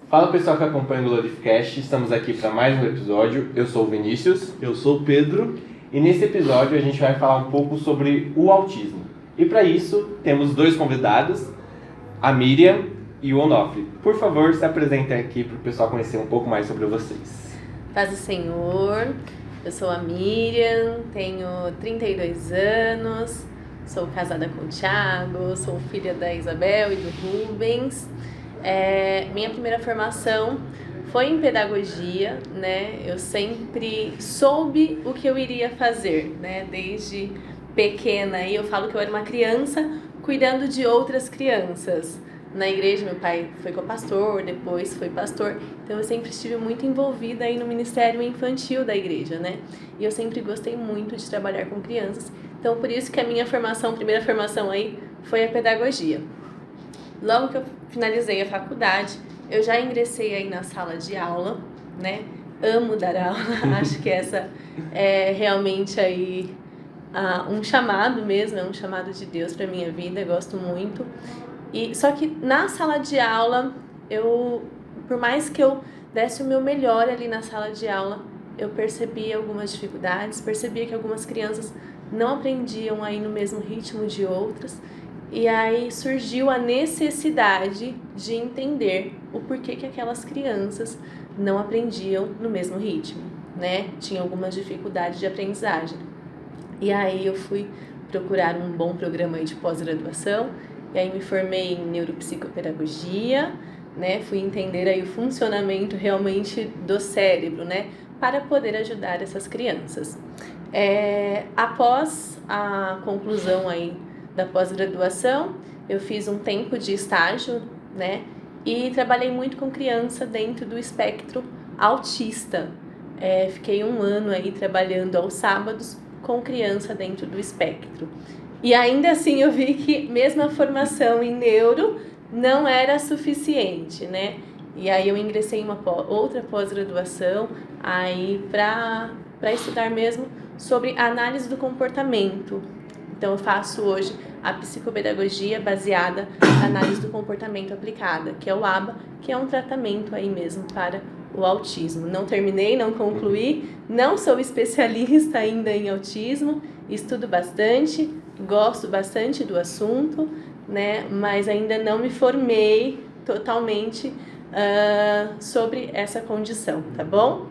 Fala pessoal que acompanha o Glorificast, estamos aqui para mais um episódio. Eu sou o Vinícius. Eu sou o Pedro. E nesse episódio a gente vai falar um pouco sobre o autismo. E para isso temos dois convidados, a Miriam e o Onofre. Por favor, se apresentem aqui para o pessoal conhecer um pouco mais sobre vocês. Paz do Senhor, eu sou a Miriam, tenho 32 anos, sou casada com o Thiago, sou filha da Isabel e do Rubens. Minha primeira formação foi em pedagogia, né? Eu sempre soube o que eu iria fazer, né? Desde pequena, e eu falo que eu era uma criança cuidando de outras crianças. Na igreja, meu pai foi co-pastor, depois foi pastor, então eu sempre estive muito envolvida aí no ministério infantil da igreja, né? E eu sempre gostei muito de trabalhar com crianças, então por isso que a minha primeira formação aí foi a pedagogia. Logo que eu finalizei a faculdade, eu já ingressei aí na sala de aula, né? Amo dar aula, acho que essa é realmente aí um chamado mesmo, é um chamado de Deus para minha vida, eu gosto muito. Só que na sala de aula, por mais que eu desse o meu melhor ali na sala de aula, eu percebia algumas dificuldades, percebia que algumas crianças não aprendiam aí no mesmo ritmo de outras, e aí surgiu a necessidade de entender o porquê que aquelas crianças não aprendiam no mesmo ritmo, né? Tinha algumas dificuldades de aprendizagem. E aí eu fui procurar um bom programa aí de pós-graduação, e aí me formei em neuropsicopedagogia, né? Fui entender aí o funcionamento realmente do cérebro, né? Para poder ajudar essas crianças. Após a conclusão aí da pós-graduação, eu fiz um tempo de estágio, né? E trabalhei muito com criança dentro do espectro autista. Fiquei 1 ano aí trabalhando aos sábados com criança dentro do espectro. E ainda assim eu vi que mesmo a formação em neuro não era suficiente, né? E aí eu ingressei em uma outra pós-graduação aí para estudar mesmo sobre análise do comportamento. Então eu faço hoje a psicopedagogia baseada na análise do comportamento aplicada, que é o ABA, que é um tratamento aí mesmo para o autismo. Não terminei, não concluí, não sou especialista ainda em autismo, estudo bastante, gosto bastante do assunto, né? Mas ainda não me formei totalmente sobre essa condição, tá bom?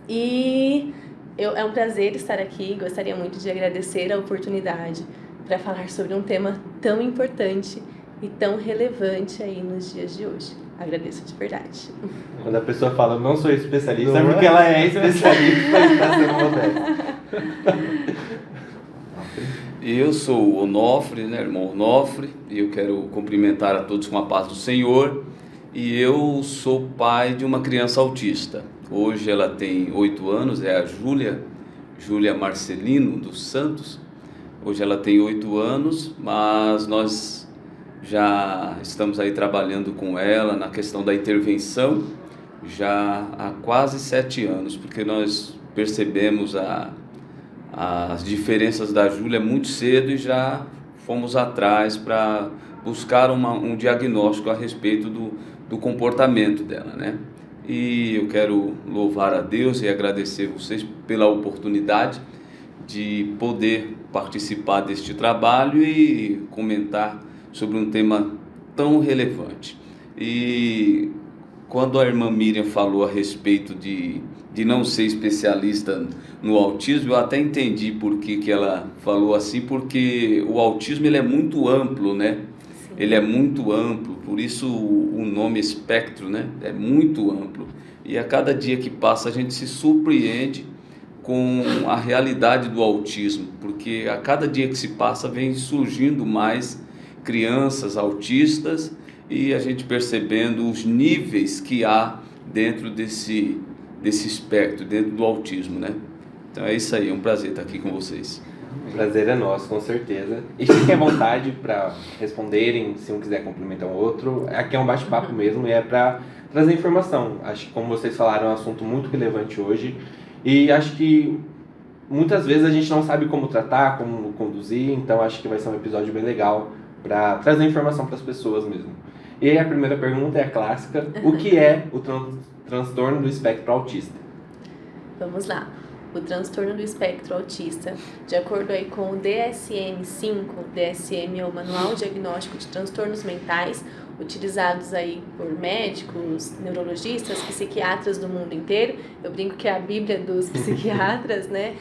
E é um prazer estar aqui, gostaria muito de agradecer a oportunidade para falar sobre um tema tão importante e tão relevante aí nos dias de hoje. Agradeço de verdade. Quando a pessoa fala, eu não sou especialista, é porque ela é especialista, mas está sendo modesta. Eu sou o Onofre, né, irmão Onofre, e eu quero cumprimentar a todos com a paz do Senhor. E eu sou pai de uma criança autista. Hoje ela tem 8 anos, é a Júlia Marcelino dos Santos. Hoje ela tem 8 anos, mas nós já estamos aí trabalhando com ela na questão da intervenção já há quase 7 anos, porque nós percebemos as diferenças da Júlia muito cedo e já fomos atrás para buscar um diagnóstico a respeito do comportamento dela, né? E eu quero louvar a Deus e agradecer vocês pela oportunidade de poder participar deste trabalho e comentar sobre um tema tão relevante. E quando a irmã Miriam falou a respeito de não ser especialista no autismo, eu até entendi por que ela falou assim, porque o autismo ele é muito amplo, né? Sim. Ele é muito amplo, por isso o nome espectro, né? É muito amplo. E a cada dia que passa a gente se surpreende com a realidade do autismo, porque a cada dia que se passa vem surgindo mais crianças autistas e a gente percebendo os níveis que há dentro desse espectro, dentro do autismo, né? Então é isso aí, é um prazer estar aqui com vocês. O prazer é nosso, com certeza. E fiquem à vontade para responderem, se um quiser complementar o outro. Aqui é um bate-papo mesmo e é para trazer informação. Acho que, como vocês falaram, é um assunto muito relevante hoje. E acho que muitas vezes a gente não sabe como tratar, como conduzir. Então acho que vai ser um episódio bem legal para trazer informação para as pessoas mesmo. E aí a primeira pergunta é a clássica: o que é o transtorno do espectro autista? Vamos lá. O transtorno do espectro autista, de acordo aí com o DSM-5, DSM é o Manual Diagnóstico de Transtornos Mentais, utilizados aí por médicos, neurologistas, psiquiatras do mundo inteiro. Eu brinco que é a Bíblia dos psiquiatras, né?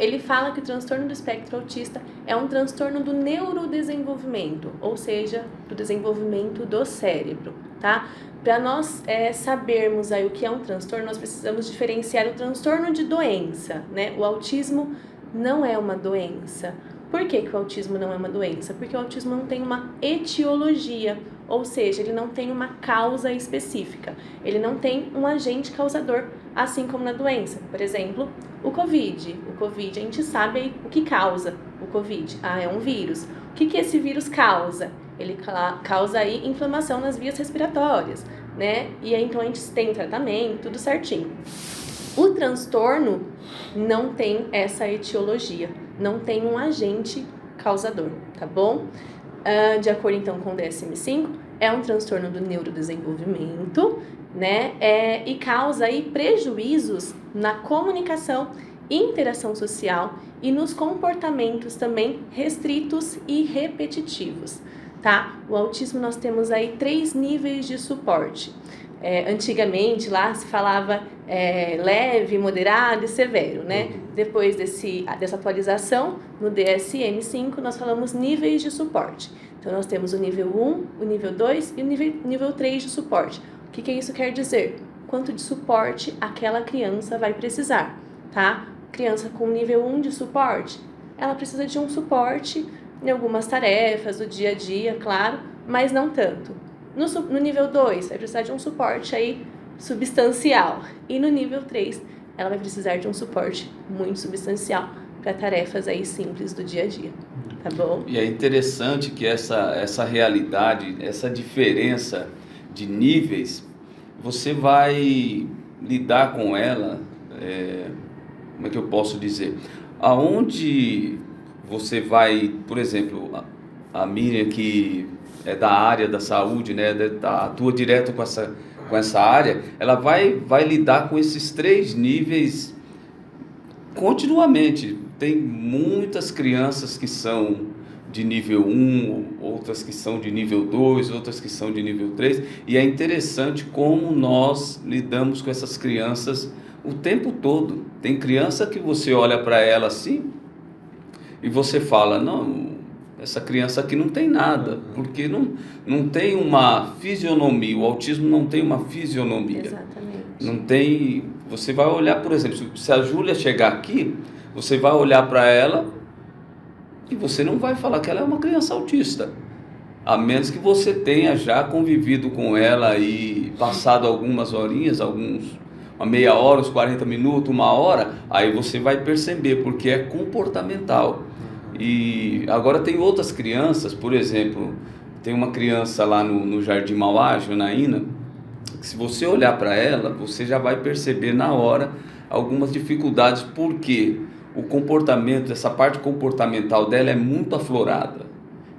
Ele fala que o transtorno do espectro autista é um transtorno do neurodesenvolvimento, ou seja, do desenvolvimento do cérebro, tá? Para nós sabermos aí o que é um transtorno, nós precisamos diferenciar o transtorno de doença, né? O autismo não é uma doença. Por que o autismo não é uma doença? Porque o autismo não tem uma etiologia, ou seja, ele não tem uma causa específica. Ele não tem um agente causador, assim como na doença. Por exemplo, o Covid. O Covid, a gente sabe aí o que causa o Covid. É um vírus. O que esse vírus causa? Ele causa aí inflamação nas vias respiratórias, né? E aí, então a gente tem tratamento, tudo certinho. O transtorno não tem essa etiologia, não tem um agente causador, tá bom? De acordo então com o DSM-5, é um transtorno do neurodesenvolvimento, né? E causa aí prejuízos na comunicação, interação social e nos comportamentos também restritos e repetitivos, tá? O autismo nós temos aí 3 níveis de suporte. Antigamente lá se falava leve, moderado e severo, né? Depois dessa atualização, no DSM-5, nós falamos níveis de suporte. Então, nós temos o nível 1, o nível 2 e o nível 3 de suporte. O que isso quer dizer? Quanto de suporte aquela criança vai precisar, tá? Criança com nível 1 de suporte, ela precisa de um suporte em algumas tarefas do dia a dia, claro, mas não tanto. No nível 2, vai precisar de um suporte aí substancial. E no nível 3, ela vai precisar de um suporte muito substancial para tarefas aí simples do dia a dia. Tá bom? E é interessante que essa realidade, essa diferença de níveis, você vai lidar com ela, como é que eu posso dizer? Aonde você vai, por exemplo, a Miriam que é da área da saúde, né, atua direto com essa área, ela vai lidar com esses 3 níveis continuamente. Tem muitas crianças que são de nível 1, outras que são de nível 2, outras que são de nível 3, e é interessante como nós lidamos com essas crianças o tempo todo. Tem criança que você olha para ela assim e você fala, não, essa criança aqui não tem nada, porque não tem uma fisionomia, o autismo não tem uma fisionomia. Exatamente. Não tem, você vai olhar, por exemplo, se a Júlia chegar aqui, você vai olhar para ela e você não vai falar que ela é uma criança autista, a menos que você tenha já convivido com ela e passado algumas horinhas, uma meia hora, uns 40 minutos, 1 hora, aí você vai perceber, porque é comportamental. E agora tem outras crianças, por exemplo, tem uma criança lá no Jardim Mauá, Janaína, que se você olhar para ela, você já vai perceber na hora algumas dificuldades, porque o comportamento, essa parte comportamental dela é muito aflorada.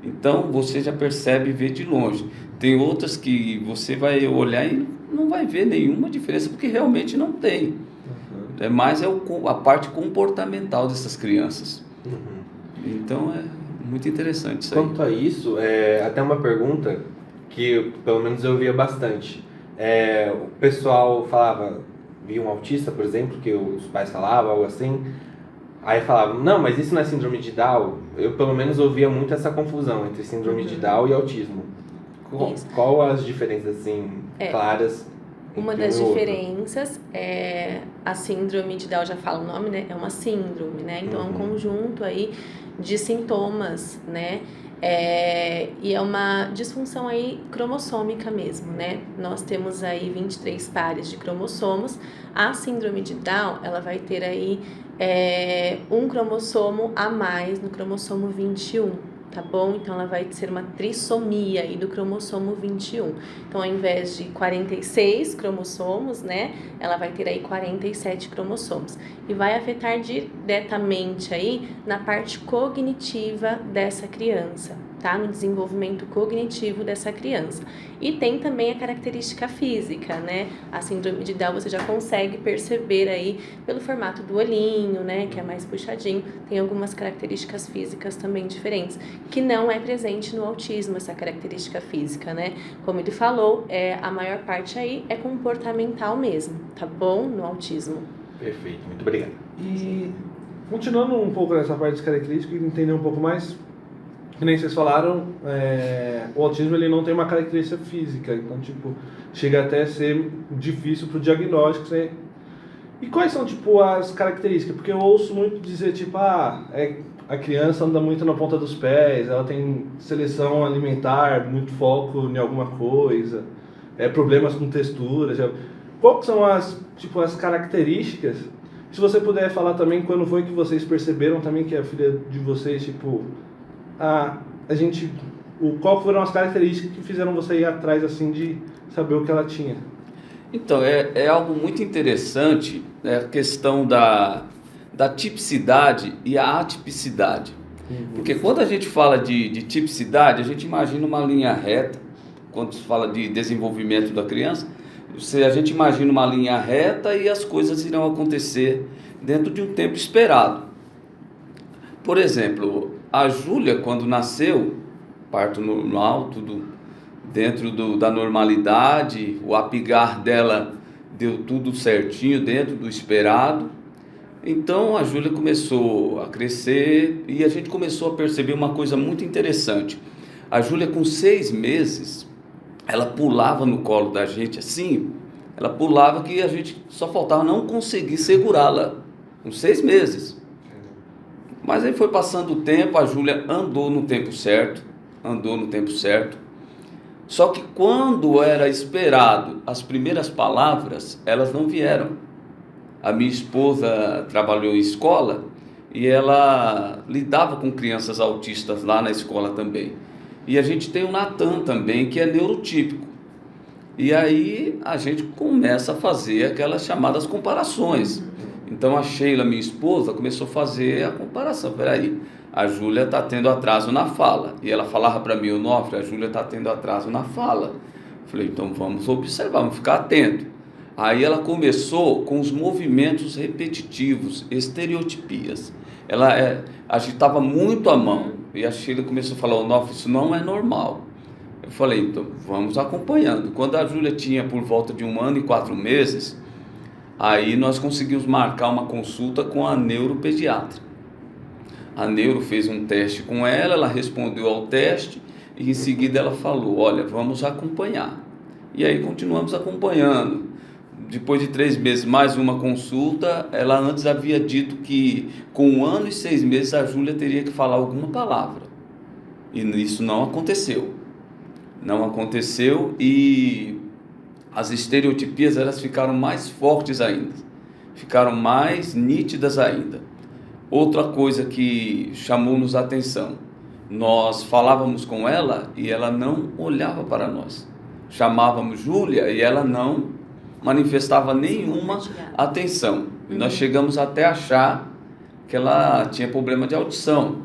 Então você já percebe e vê de longe. Tem outras que você vai olhar e não vai ver nenhuma diferença, porque realmente não tem. É mais a parte comportamental dessas crianças. Então é muito interessante isso aí. Quanto a isso, até uma pergunta que pelo menos eu via bastante. O pessoal falava, via um autista, por exemplo, que os pais falavam, algo assim, aí falavam, não, mas isso não é síndrome de Down? Eu pelo menos ouvia muito essa confusão entre síndrome de Down e autismo. Qual as diferenças assim, claras? Uma das diferenças é a síndrome de Down, já fala o nome, né? É uma síndrome, né? Então é um conjunto aí de sintomas, né? E é uma disfunção aí cromossômica mesmo, né? Nós temos aí 23 pares de cromossomos. A síndrome de Down, ela vai ter aí um cromossomo a mais no cromossomo 21. Tá bom? Então, ela vai ser uma trissomia aí do cromossomo 21. Então, ao invés de 46 cromossomos, né? Ela vai ter aí 47 cromossomos. E vai afetar diretamente aí na parte cognitiva dessa criança, tá? No desenvolvimento cognitivo dessa criança. E tem também a característica física, né? A síndrome de Down você já consegue perceber aí pelo formato do olhinho, né? Que é mais puxadinho. Tem algumas características físicas também diferentes, que não é presente no autismo, essa característica física, né? Como ele falou, a maior parte aí é comportamental mesmo, tá bom? No autismo. Perfeito, muito obrigado. E continuando um pouco nessa parte de característica e entender um pouco mais, que nem vocês falaram, o autismo ele não tem uma característica física, então tipo, chega até a ser difícil para o diagnóstico, né? E quais são tipo as características? Porque eu ouço muito dizer tipo, a criança anda muito na ponta dos pés, ela tem seleção alimentar, muito foco em alguma coisa, problemas com textura. Quais são as características? Se você puder falar também quando foi que vocês perceberam também que a filha de vocês, tipo, qual foram as características que fizeram você ir atrás assim de saber o que ela tinha? Então, é algo muito interessante, né, a questão da tipicidade e a atipicidade. Porque quando a gente fala de tipicidade, a gente imagina uma linha reta. Quando se fala de desenvolvimento da criança, a gente imagina uma linha reta e as coisas irão acontecer dentro de um tempo esperado. Por exemplo, a Júlia, quando nasceu, parto normal, tudo dentro da normalidade, o apigar dela deu tudo certinho dentro do esperado. Então a Júlia começou a crescer e a gente começou a perceber uma coisa muito interessante. A Júlia, com 6 meses, ela pulava no colo da gente assim, ela pulava que a gente só faltava não conseguir segurá-la, com 6 meses. Mas aí foi passando o tempo, a Júlia andou no tempo certo, só que quando era esperado as primeiras palavras, elas não vieram. A minha esposa trabalhou em escola e ela lidava com crianças autistas lá na escola também. E a gente tem o Natan também, que é neurotípico. E aí a gente começa a fazer aquelas chamadas comparações. Então a Sheila, minha esposa, começou a fazer a comparação. Peraí, a Júlia está tendo atraso na fala. E ela falava para mim, Onofre, a Júlia está tendo atraso na fala. Eu falei, então vamos observar, vamos ficar atento. Aí ela começou com os movimentos repetitivos, estereotipias. Ela agitava muito a mão. E a Sheila começou a falar, Onofre, isso não é normal. Eu falei, então vamos acompanhando. Quando a Júlia tinha por volta de 1 ano e 4 meses, aí nós conseguimos marcar uma consulta com a neuropediatra. A neuro fez um teste com ela, ela respondeu ao teste e em seguida ela falou, olha, vamos acompanhar. E aí continuamos acompanhando. Depois de 3 meses, mais uma consulta, ela antes havia dito que com 1 ano e 6 meses a Júlia teria que falar alguma palavra. E isso não aconteceu. Não aconteceu e as estereotipias elas ficaram mais fortes ainda. Ficaram mais nítidas ainda. Outra coisa que chamou-nos a atenção, nós falávamos com ela e ela não olhava para nós. Chamávamos Júlia e ela não manifestava nenhuma atenção. E nós chegamos até a achar que ela tinha problema de audição.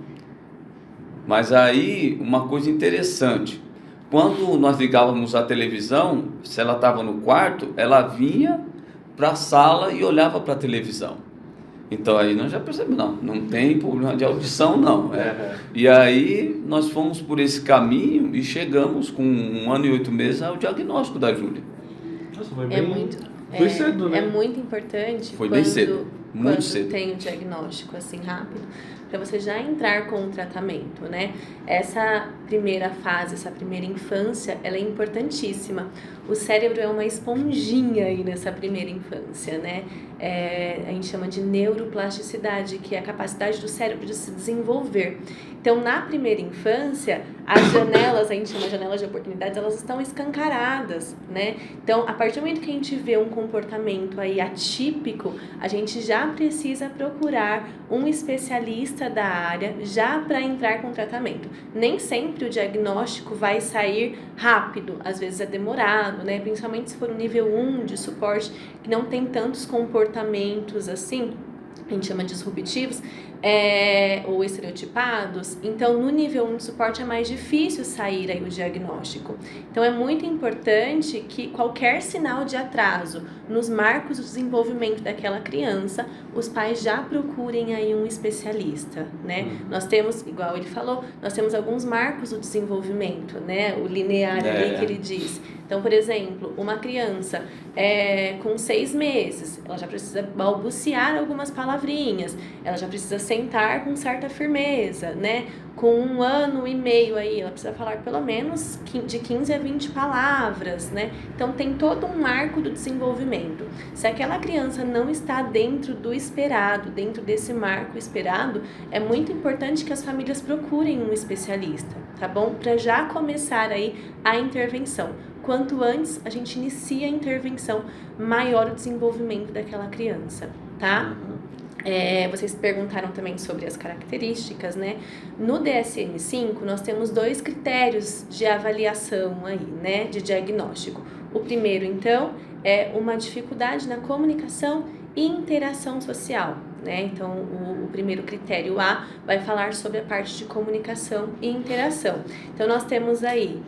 Mas aí, uma coisa interessante, quando nós ligávamos a televisão, se ela estava no quarto, ela vinha para a sala e olhava para a televisão. Então aí nós já percebemos, não tem problema de audição não. E aí nós fomos por esse caminho e chegamos com 1 ano e 8 meses ao diagnóstico da Júlia. Nossa, foi cedo, né? É muito importante bem cedo, muito cedo. Tem o diagnóstico assim rápido, para você já entrar com o tratamento, né? Essa primeira fase, essa primeira infância, ela é importantíssima. O cérebro é uma esponjinha aí nessa primeira infância, né? A gente chama de neuroplasticidade, que é a capacidade do cérebro de se desenvolver. Então, na primeira infância, as janelas, a gente chama de janelas de oportunidades, elas estão escancaradas, né? Então, a partir do momento que a gente vê um comportamento aí atípico, a gente já precisa procurar um especialista da área já para entrar com tratamento. Nem sempre o diagnóstico vai sair rápido, às vezes é demorado, né? Principalmente se for um nível 1 de suporte, que não tem tantos comportamentos assim, a gente chama de disruptivos, ou estereotipados, então no nível 1 de suporte é mais difícil sair aí o diagnóstico. Então é muito importante que qualquer sinal de atraso nos marcos do desenvolvimento daquela criança, os pais já procurem aí um especialista, né? Nós temos, igual ele falou, nós temos alguns marcos do desenvolvimento, né? O linear ali que ele diz. Então, por exemplo, uma criança com 6 meses, ela já precisa balbuciar algumas palavrinhas, ela já precisa sentar com certa firmeza, né? Com 1 ano e meio aí, ela precisa falar pelo menos de 15 a 20 palavras, né? Então, tem todo um marco do desenvolvimento. Se aquela criança não está dentro do esperado, dentro desse marco esperado, é muito importante que as famílias procurem um especialista, tá bom? Para já começar aí a intervenção. Quanto antes a gente inicia a intervenção, maior o desenvolvimento daquela criança, tá? Vocês perguntaram também sobre as características, né? No DSM-5, nós temos 2 critérios de avaliação aí, né? De diagnóstico. O primeiro, então, é uma dificuldade na comunicação e interação social, né? Então, o primeiro critério A vai falar sobre a parte de comunicação e interação. Então, nós temos aí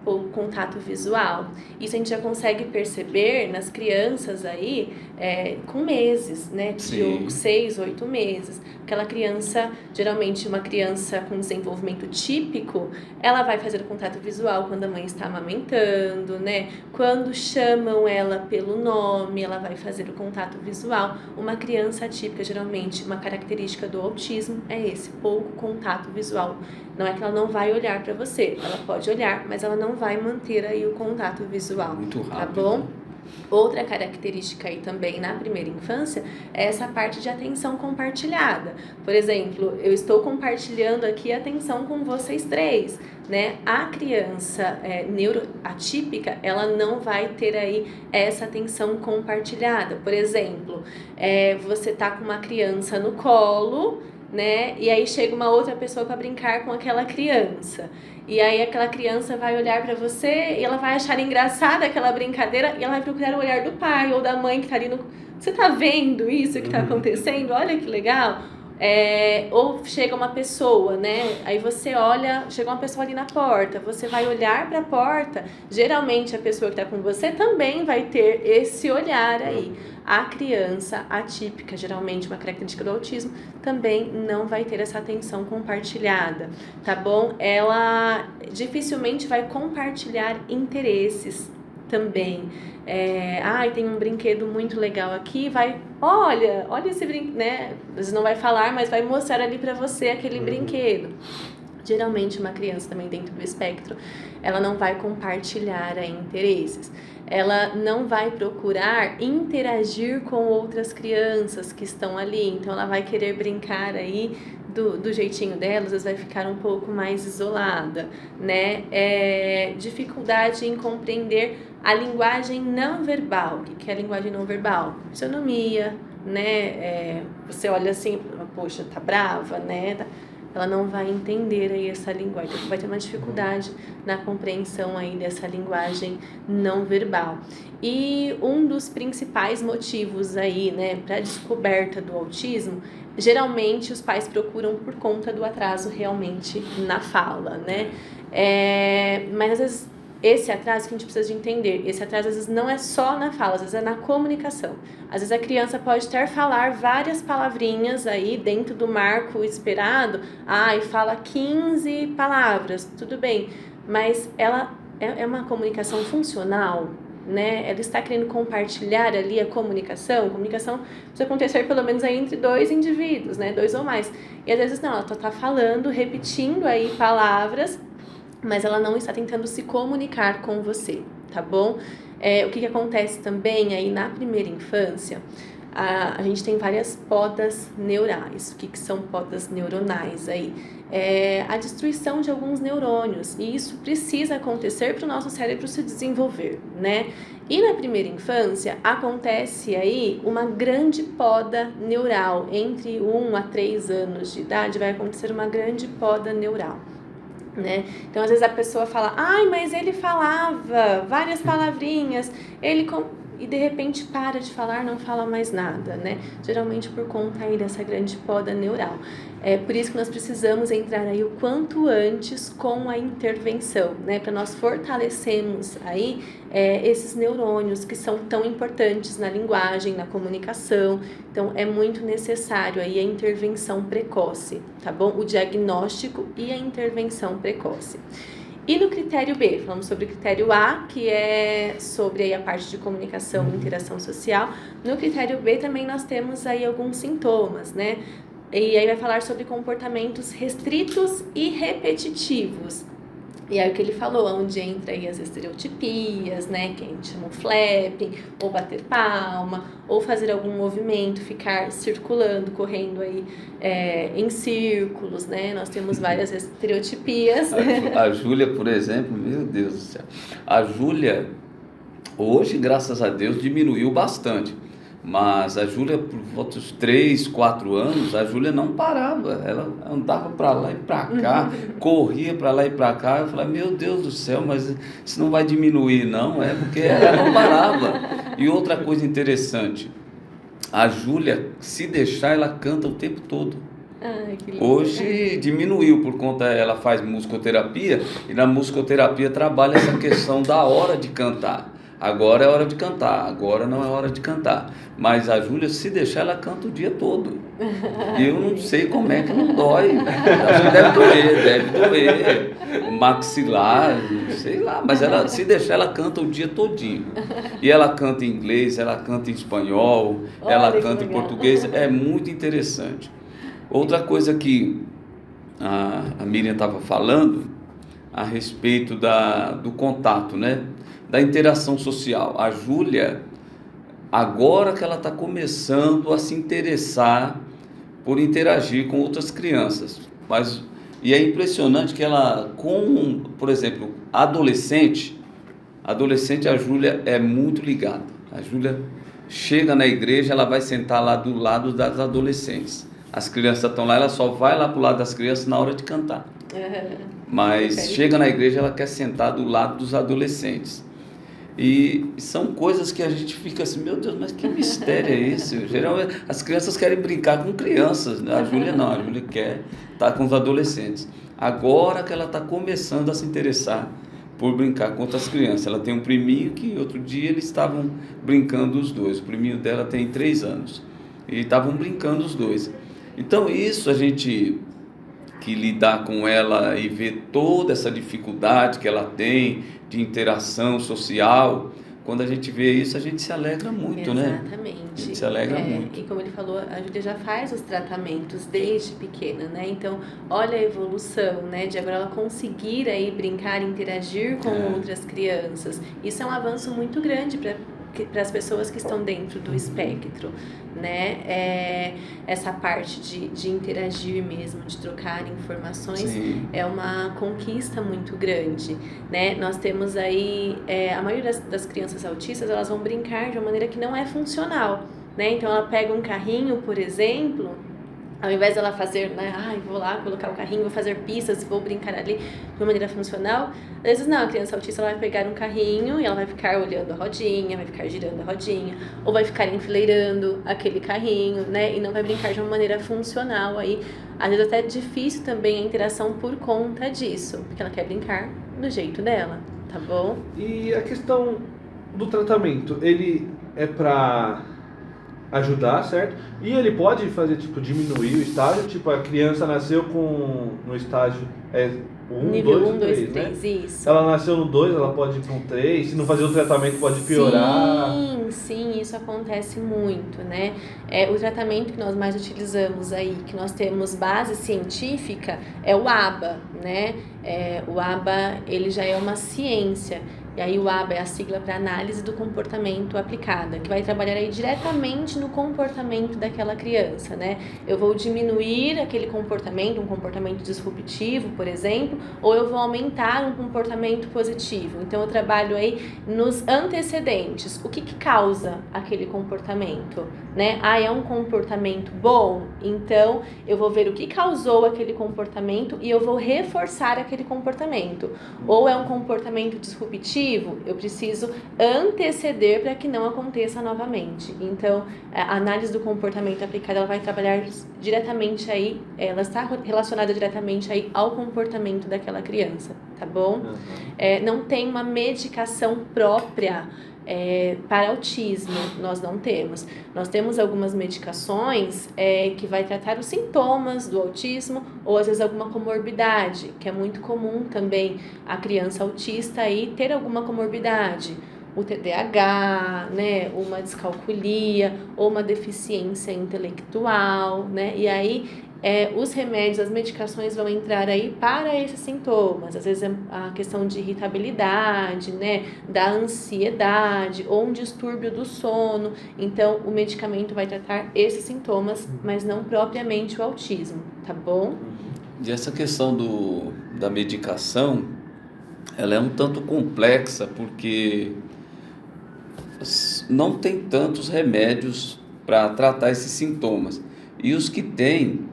o contato visual. Isso a gente já consegue perceber nas crianças aí com meses, né? De 6, 8 meses. Aquela criança, geralmente uma criança com desenvolvimento típico, ela vai fazer o contato visual quando a mãe está amamentando, né? Quando chamam ela pelo nome, ela vai fazer o contato visual. Uma criança atípica, geralmente, uma característica do autismo é esse, pouco contato visual. Não é que ela não vai olhar para você, ela pode olhar, mas ela não vai manter aí o contato visual. Muito rápido. Tá bom? Outra característica aí também na primeira infância é essa parte de atenção compartilhada. Por exemplo, eu estou compartilhando aqui a atenção com vocês 3, né? A criança neuroatípica, ela não vai ter aí essa atenção compartilhada. Por exemplo, você tá com uma criança no colo, né? E aí chega uma outra pessoa para brincar com aquela criança. E aí aquela criança vai olhar para você e ela vai achar engraçada aquela brincadeira e ela vai procurar o olhar do pai ou da mãe que tá ali no... Você tá vendo isso que tá acontecendo? Olha que legal. Ou chega uma pessoa, né? Aí você olha, chega uma pessoa ali na porta, você vai olhar para a porta, geralmente a pessoa que está com você também vai ter esse olhar aí. A criança atípica, geralmente uma característica do autismo, também não vai ter essa atenção compartilhada, tá bom? Ela dificilmente vai compartilhar interesses também. Tem um brinquedo muito legal aqui, olha esse brinquedo, né? Você não vai falar, mas vai mostrar ali para você aquele brinquedo. Geralmente uma criança também dentro do espectro, ela não vai compartilhar interesses. Ela não vai procurar interagir com outras crianças que estão ali. Então ela vai querer brincar aí do jeitinho dela, às vezes vai ficar um pouco mais isolada, né? Dificuldade em compreender a linguagem não verbal. O que é a linguagem não verbal? Fisionomia, né? Você olha assim, poxa, tá brava, né? Ela não vai entender aí essa linguagem, vai ter uma dificuldade na compreensão aí dessa linguagem não verbal. E um dos principais motivos aí, né, para a descoberta do autismo, geralmente os pais procuram por conta do atraso realmente na fala, né? Mas às vezes esse atraso que a gente precisa de entender, esse atraso às vezes não é só na fala, às vezes é na comunicação. Às vezes a criança pode até falar várias palavrinhas aí dentro do marco esperado, e fala 15 palavras, tudo bem, mas ela é uma comunicação funcional, né? Ela está querendo compartilhar ali a comunicação precisa acontecer pelo menos aí entre 2 indivíduos, né? 2 ou mais. E às vezes não, ela está falando, repetindo aí palavras, mas ela não está tentando se comunicar com você, tá bom? O que acontece também aí na primeira infância, a gente tem várias podas neurais. O que são podas neuronais aí? A destruição de alguns neurônios, e isso precisa acontecer para o nosso cérebro se desenvolver, né? E na primeira infância acontece aí uma grande poda neural, entre 1 a 3 anos de idade vai acontecer uma grande poda neural. Né? Então às vezes a pessoa fala, mas ele falava várias palavrinhas, e de repente para de falar, não fala mais nada, né? Geralmente por conta aí dessa grande poda neural. É por isso que nós precisamos entrar aí o quanto antes com a intervenção, né? Para nós fortalecermos aí esses neurônios que são tão importantes na linguagem, na comunicação. Então, é muito necessário aí a intervenção precoce, tá bom? O diagnóstico e a intervenção precoce. E no critério B, falamos sobre o critério A, que é sobre aí a parte de comunicação e interação social. No critério B também nós temos aí alguns sintomas, né? E aí vai falar sobre comportamentos restritos e repetitivos. E aí o que ele falou, onde entra aí as estereotipias, né, que a gente chama o flapping, ou bater palma, ou fazer algum movimento, ficar circulando, correndo aí em círculos, né, nós temos várias estereotipias. A Júlia, por exemplo, meu Deus do céu, a Júlia, hoje, graças a Deus, diminuiu bastante. Mas a Júlia, por volta dos 3, 4 anos, a Júlia não parava. Ela andava para lá e para cá, corria para lá e para cá. Eu falei, meu Deus do céu, mas isso não vai diminuir, não? É porque ela não parava. E outra coisa interessante, a Júlia, se deixar, ela canta o tempo todo. Ai, que lindo. Hoje diminuiu por conta, ela faz musicoterapia, e na musicoterapia trabalha essa questão da hora de cantar. Agora é hora de cantar, agora não é hora de cantar. Mas a Júlia, se deixar, ela canta o dia todo. E eu não sei como é que não dói. Acho que deve doer. O maxilar, sei lá. Mas ela, se deixar, ela canta o dia todinho. E ela canta em inglês, ela canta em espanhol, ela canta em português. É muito interessante. Outra coisa que a Miriam estava falando a respeito do contato, né? Da interação social. A Júlia, agora que ela está começando a se interessar por interagir com outras crianças. E é impressionante que ela, por exemplo, adolescente, a Júlia é muito ligada. A Júlia chega na igreja, ela vai sentar lá do lado das adolescentes. As crianças estão lá, ela só vai lá para o lado das crianças na hora de cantar. Mas chega na igreja, ela quer sentar do lado dos adolescentes. E são coisas que a gente fica assim, meu Deus, mas que mistério é esse? Geralmente as crianças querem brincar com crianças, né? A Júlia não, a Júlia quer estar com os adolescentes. Agora que ela está começando a se interessar por brincar com outras crianças. Ela tem um priminho que outro dia eles estavam brincando os dois. O priminho dela tem 3 anos. E estavam brincando os dois. Então isso a gente que lidar com ela e ver toda essa dificuldade que ela tem de interação social, quando a gente vê isso, a gente se alegra muito, né? Exatamente. A gente se alegra muito. E como ele falou, a Júlia já faz os tratamentos desde pequena, né? Então, olha a evolução, né? De agora ela conseguir aí brincar, interagir com outras crianças. Isso é um avanço muito grande para as pessoas que estão dentro do espectro, né? Essa parte de interagir mesmo, de trocar informações, sim, é uma conquista muito grande, né? Nós temos aí, a maioria das crianças autistas, elas vão brincar de uma maneira que não é funcional, né? Então ela pega um carrinho, por exemplo, ao invés dela fazer, né, vou lá colocar o carrinho, vou fazer pistas, vou brincar ali de uma maneira funcional, às vezes não, a criança autista ela vai pegar um carrinho e ela vai ficar olhando a rodinha, vai ficar girando a rodinha, ou vai ficar enfileirando aquele carrinho, né, e não vai brincar de uma maneira funcional aí, às vezes até é difícil também a interação por conta disso, porque ela quer brincar do jeito dela, tá bom? E a questão do tratamento, ele é pra ajudar, certo? E ele pode fazer, diminuir o estágio, a criança nasceu no estágio 1, nível 2 1, e 2, 3, 3, né? isso. Ela nasceu no 2, ela pode ir com 3, se não fazer o tratamento pode piorar. Sim, isso acontece muito, né? O tratamento que nós mais utilizamos aí, que nós temos base científica, é o ABA, né? O ABA, ele já é uma ciência. E aí o ABA é a sigla para análise do comportamento aplicada, que vai trabalhar aí diretamente no comportamento daquela criança, né? Eu vou diminuir aquele comportamento, um comportamento disruptivo, por exemplo, ou eu vou aumentar um comportamento positivo. Então eu trabalho aí nos antecedentes. O que causa aquele comportamento, né? É um comportamento bom? Então eu vou ver o que causou aquele comportamento e eu vou reforçar aquele comportamento. Ou é um comportamento disruptivo, positivo, eu preciso anteceder para que não aconteça novamente. Então, a análise do comportamento aplicada, ela vai trabalhar diretamente aí, ela está relacionada diretamente aí ao comportamento daquela criança, tá bom? Não tem uma medicação própria para autismo, nós não temos. Nós temos algumas medicações que vai tratar os sintomas do autismo ou às vezes alguma comorbidade, que é muito comum também a criança autista aí ter alguma comorbidade, o TDAH, né, uma descalculia ou uma deficiência intelectual, né, e aí os remédios, as medicações vão entrar aí para esses sintomas, às vezes a questão de irritabilidade, né, da ansiedade ou um distúrbio do sono, então o medicamento vai tratar esses sintomas, mas não propriamente o autismo, tá bom? E essa questão da medicação, ela é um tanto complexa, porque não tem tantos remédios para tratar esses sintomas, e os que tem,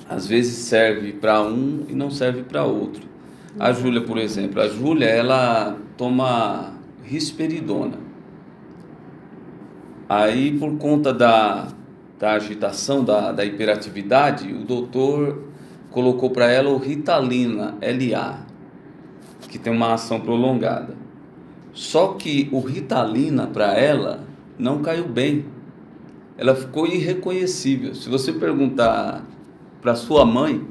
às vezes serve para um e não serve para outro. A Júlia, por exemplo, ela toma risperidona. Aí, por conta da agitação, da hiperatividade, o doutor colocou para ela o Ritalina LA, que tem uma ação prolongada. Só que o Ritalina para ela não caiu bem. Ela ficou irreconhecível. Se você perguntar para sua mãe,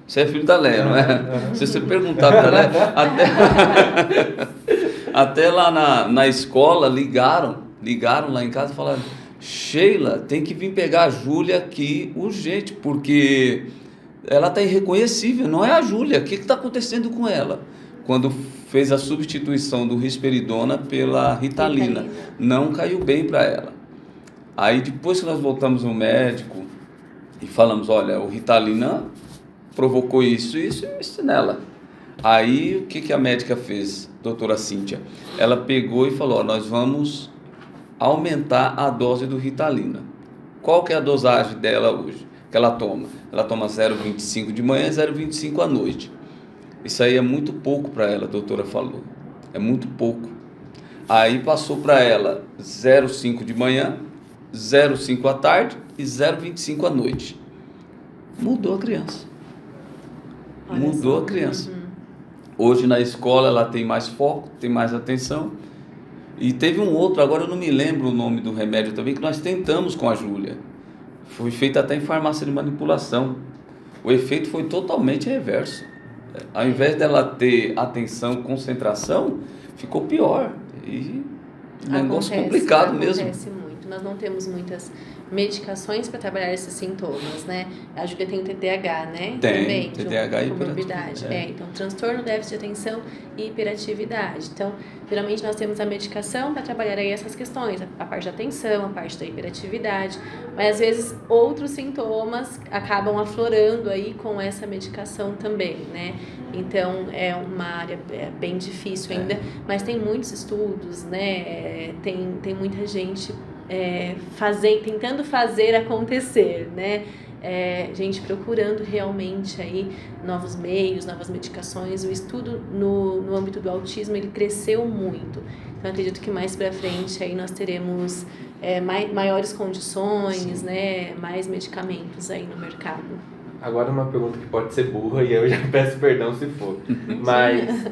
você é filho da Léa, não é? Se você perguntar para ela, até lá na escola ligaram lá em casa e falaram: Sheila, tem que vir pegar a Júlia aqui urgente, porque ela está irreconhecível, não é a Júlia, o que está acontecendo com ela? Quando fez a substituição do risperidona pela Ritalina, não caiu bem para ela. Aí depois que nós voltamos no médico e falamos: olha, o Ritalina provocou isso nela. Aí o que a médica fez, doutora Cíntia? Ela pegou e falou: ó, nós vamos aumentar a dose do Ritalina. Qual que é a dosagem dela hoje? Que ela toma? Ela toma 0,25 de manhã e 0,25 à noite. Isso aí é muito pouco para ela, a doutora falou. É muito pouco. Aí passou para ela 0,5 de manhã, 0,5 à tarde e 0,25 à noite. Mudou a criança. Mudou a criança. Hoje na escola ela tem mais foco, tem mais atenção. E teve um outro, agora eu não me lembro o nome do remédio também, que nós tentamos com a Júlia. Foi feito até em farmácia de manipulação. O efeito foi totalmente reverso. Ao invés dela ter atenção, concentração, ficou pior. E negócio complicado mesmo. Acontece muito. Nós não temos muitas medicações para trabalhar esses sintomas, né? A Júlia tem o TDAH, né? Tem, também, TDAH e comorbidade. Então, transtorno, déficit de atenção e hiperatividade. Então, geralmente nós temos a medicação para trabalhar aí essas questões, a parte da atenção, a parte da hiperatividade, mas às vezes outros sintomas acabam aflorando aí com essa medicação também, né? Então, é uma área bem difícil ainda, mas tem muitos estudos, né? Tem muita gente tentando fazer acontecer, né? Gente procurando realmente aí novos meios, novas medicações. O estudo no âmbito do autismo, ele cresceu muito. Então, acredito que mais para frente aí nós teremos maiores condições, né? Mais medicamentos aí no mercado. Agora uma pergunta que pode ser burra e eu já peço perdão se for. Mas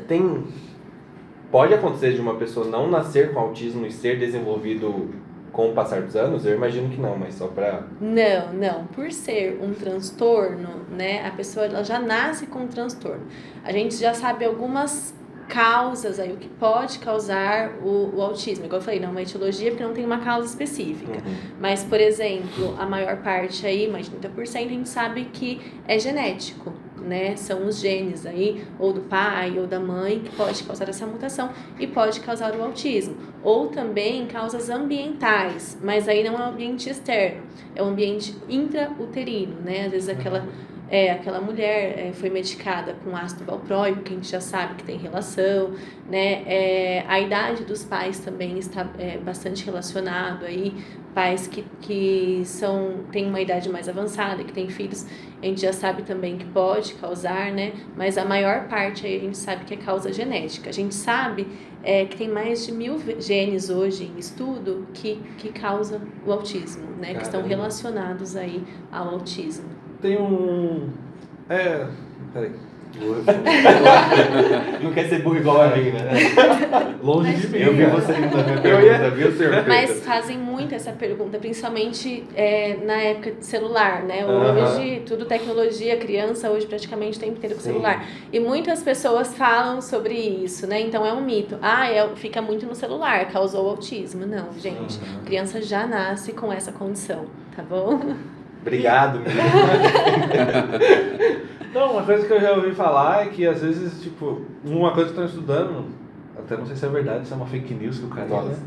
pode acontecer de uma pessoa não nascer com autismo e ser desenvolvido com o passar dos anos? Eu imagino que não, mas só para... Não. Por ser um transtorno, né, a pessoa ela já nasce com um transtorno. A gente já sabe algumas causas aí, o que pode causar o autismo. Igual eu falei, não é uma etiologia porque não tem uma causa específica. Mas, por exemplo, a maior parte aí, mais de 30%, a gente sabe que é genético, né? São os genes aí, ou do pai ou da mãe, que pode causar essa mutação e pode causar o autismo. Ou também causas ambientais, mas aí não é um ambiente externo, é um ambiente intrauterino, né? Às vezes aquela aquela mulher foi medicada com ácido valproico, que a gente já sabe que tem relação, né? A idade dos pais também está bastante relacionado aí, pais que têm uma idade mais avançada, que têm filhos, a gente já sabe também que pode causar, né? Mas a maior parte aí a gente sabe que é causa genética. A gente sabe que tem mais de 1000 genes hoje em estudo que causam o autismo, né? Caramba. Que estão relacionados aí ao autismo. Tem um... Peraí. Não quer ser burro igual a mim, né? Longe de mim. Eu vi cara. você indo na minha pergunta, viu, senhor? Mas fazem muito essa pergunta, principalmente na época de celular, né? Aham. Hoje, tudo tecnologia, criança hoje praticamente o tempo inteiro com Sim. celular. E muitas pessoas falam sobre isso, né? Então é um mito. Fica muito no celular, causou autismo. Não, gente. Uhum. Criança já nasce com essa condição, tá bom? Obrigado, menino. Não, uma coisa que eu já ouvi falar é que às vezes, tipo, uma coisa que estão estudando, até não sei se é verdade, se é uma fake news que o cara Nossa. né?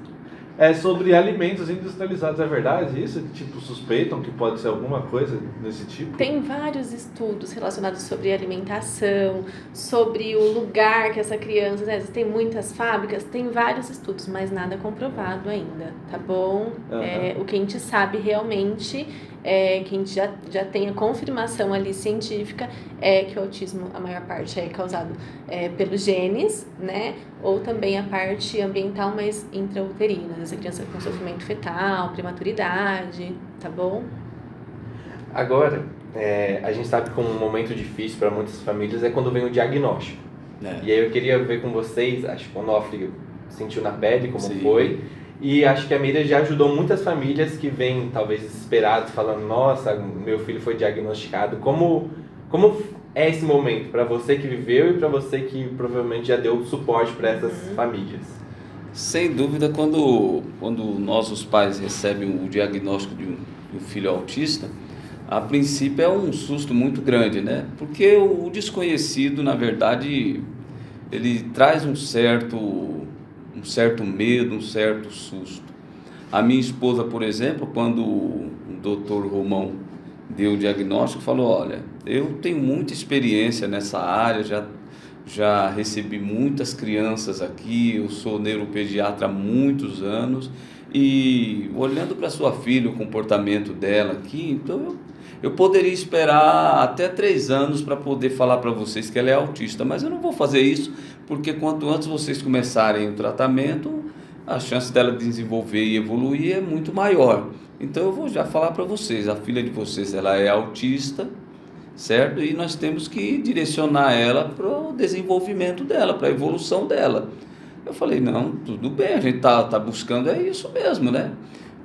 É sobre alimentos industrializados. É verdade isso? Que, tipo, suspeitam que pode ser alguma coisa desse tipo? Tem vários estudos relacionados sobre alimentação, sobre o lugar que essa criança... Né? Tem muitas fábricas, tem vários estudos, mas nada comprovado ainda, tá bom? Uhum. O que a gente sabe realmente, que a gente já tem a confirmação ali científica, é que o autismo, a maior parte é causado pelos genes, né? Ou também a parte ambiental, mas intrauterina. Às vezes a criança com sofrimento fetal, prematuridade, tá bom? Agora, a gente sabe que um momento difícil para muitas famílias é quando vem o diagnóstico. E aí eu queria ver com vocês, acho que o Onofre sentiu na pele como Sim. foi, e acho que a Miriam já ajudou muitas famílias que vêm talvez desesperados, falando, nossa, meu filho foi diagnosticado. Como é esse momento para você que viveu e para você que provavelmente já deu suporte para essas famílias? Sem dúvida, quando nós, os pais, recebem o diagnóstico de um filho autista, a princípio é um susto muito grande, né? Porque o desconhecido, na verdade, ele traz um certo medo, um certo susto. A minha esposa, por exemplo, quando o Dr. Romão deu o diagnóstico, falou, olha, eu tenho muita experiência nessa área, já recebi muitas crianças aqui, eu sou neuropediatra há muitos anos, e olhando para sua filha, o comportamento dela aqui, então eu poderia esperar até 3 anos para poder falar para vocês que ela é autista, mas eu não vou fazer isso, porque quanto antes vocês começarem o tratamento, a chance dela desenvolver e evoluir é muito maior. Então eu vou já falar para vocês, a filha de vocês ela é autista, certo? E nós temos que direcionar ela para o desenvolvimento dela, para a evolução dela. Eu falei, não, tudo bem, a gente tá buscando é isso mesmo, né?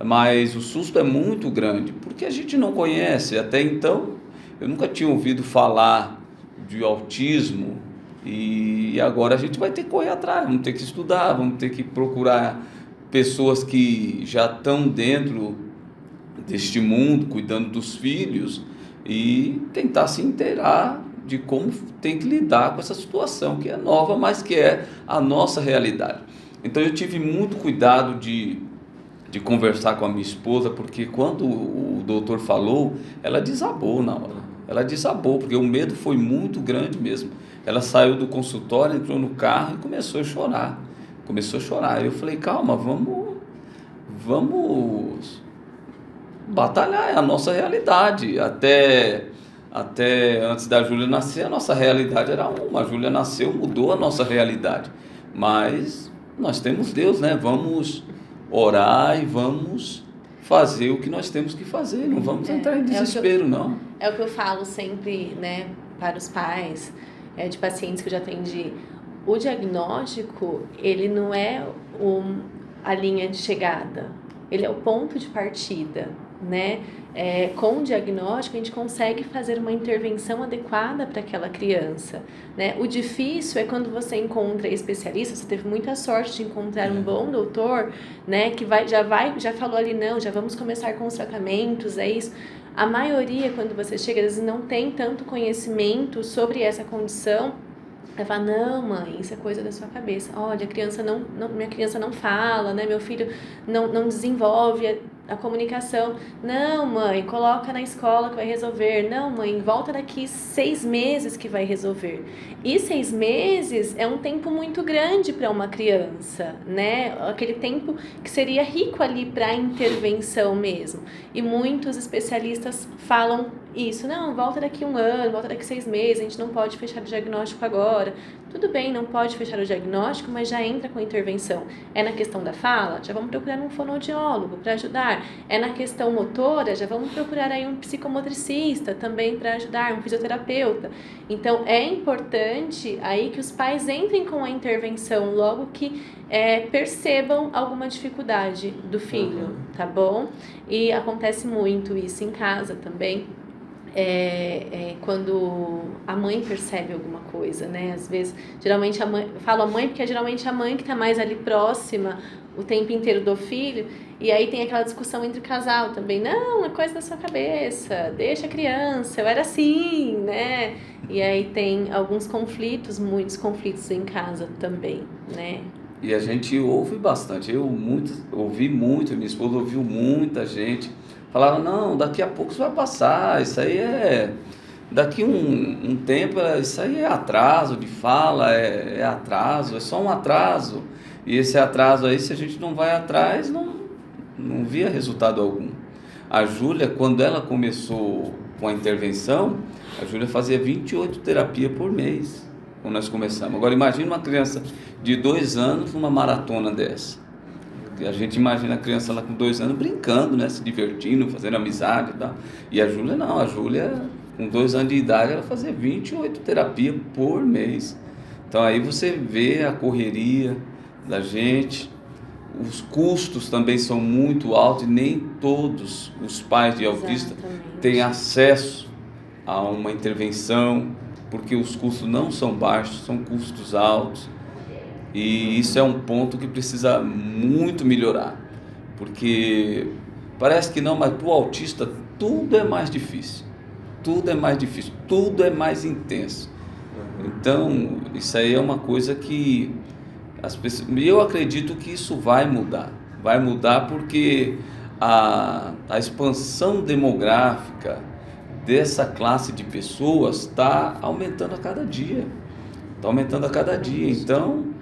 Mas o susto é muito grande, porque a gente não conhece. Até então, eu nunca tinha ouvido falar de autismo e agora a gente vai ter que correr atrás, vamos ter que estudar, vamos ter que procurar pessoas que já estão dentro deste mundo, cuidando dos filhos e tentar se inteirar de como tem que lidar com essa situação que é nova, mas que é a nossa realidade. Então eu tive muito cuidado de conversar com a minha esposa, porque quando o doutor falou, ela desabou na hora. Ela desabou, porque o medo foi muito grande mesmo. Ela saiu do consultório, entrou no carro e começou a chorar. Eu falei, calma, vamos batalhar, é a nossa realidade. Até antes da Júlia nascer, a nossa realidade era uma. A Júlia nasceu, mudou a nossa realidade. Mas nós temos Deus, né? Vamos orar e vamos fazer o que nós temos que fazer. Não vamos entrar em desespero, não. É o que eu falo sempre, né, para os pais de pacientes que eu já atendi. O diagnóstico, ele não é a linha de chegada, ele é o ponto de partida, né? Com o diagnóstico, a gente consegue fazer uma intervenção adequada para aquela criança, né? O difícil é quando você encontra especialista, você teve muita sorte de encontrar um bom doutor, né? Que já falou ali, não, já vamos começar com os tratamentos, é isso. A maioria, quando você chega, às vezes não tem tanto conhecimento sobre essa condição. Ela fala, não, mãe, isso é coisa da sua cabeça. Olha, minha criança não fala, né? Meu filho não desenvolve. a comunicação. Não, mãe, coloca na escola que vai resolver. Não, mãe, volta daqui 6 meses que vai resolver. E 6 meses é um tempo muito grande para uma criança, né? Aquele tempo que seria rico ali para intervenção mesmo. E muitos especialistas falam isso. Não, volta daqui 1 ano, volta daqui 6 meses, a gente não pode fechar o diagnóstico agora. Tudo bem, não pode fechar o diagnóstico, mas já entra com a intervenção. É na questão da fala? Já vamos procurar um fonoaudiólogo para ajudar. É na questão motora? Já vamos procurar aí um psicomotricista também para ajudar, um fisioterapeuta. Então, é importante aí que os pais entrem com a intervenção logo que percebam alguma dificuldade do filho, tá bom? E acontece muito isso em casa também. Quando a mãe percebe alguma coisa, né? Às vezes, geralmente a mãe, eu falo a mãe porque é geralmente a mãe que está mais ali próxima o tempo inteiro do filho, e aí tem aquela discussão entre o casal também. Não, é coisa da sua cabeça, deixa a criança, eu era assim, né? E aí tem alguns conflitos, muitos conflitos em casa também, né? E a gente ouve bastante, ouvi muito, minha esposa ouviu muita gente. Falava, não, daqui a pouco isso vai passar, isso aí daqui um tempo, isso aí é atraso de fala, é atraso, é só um atraso. E esse atraso aí, se a gente não vai atrás, não via resultado algum. A Júlia, quando ela começou com a intervenção, a Júlia fazia 28 terapias por mês, quando nós começamos. Agora, imagine uma criança de 2 anos numa maratona dessa. A gente imagina a criança lá com 2 anos brincando, né? Se divertindo, fazendo amizade e tal. E a Júlia não, a Júlia com 2 anos de idade ela fazia 28 terapias por mês. Então aí você vê a correria da gente, os custos também são muito altos e nem todos os pais de autista têm acesso a uma intervenção, porque os custos não são baixos, são custos altos. E isso é um ponto que precisa muito melhorar, porque parece que não, mas para o autista tudo é mais difícil, tudo é mais intenso. Então, isso aí é uma coisa que as pessoas, eu acredito que isso vai mudar porque a expansão demográfica dessa classe de pessoas está aumentando a cada dia, então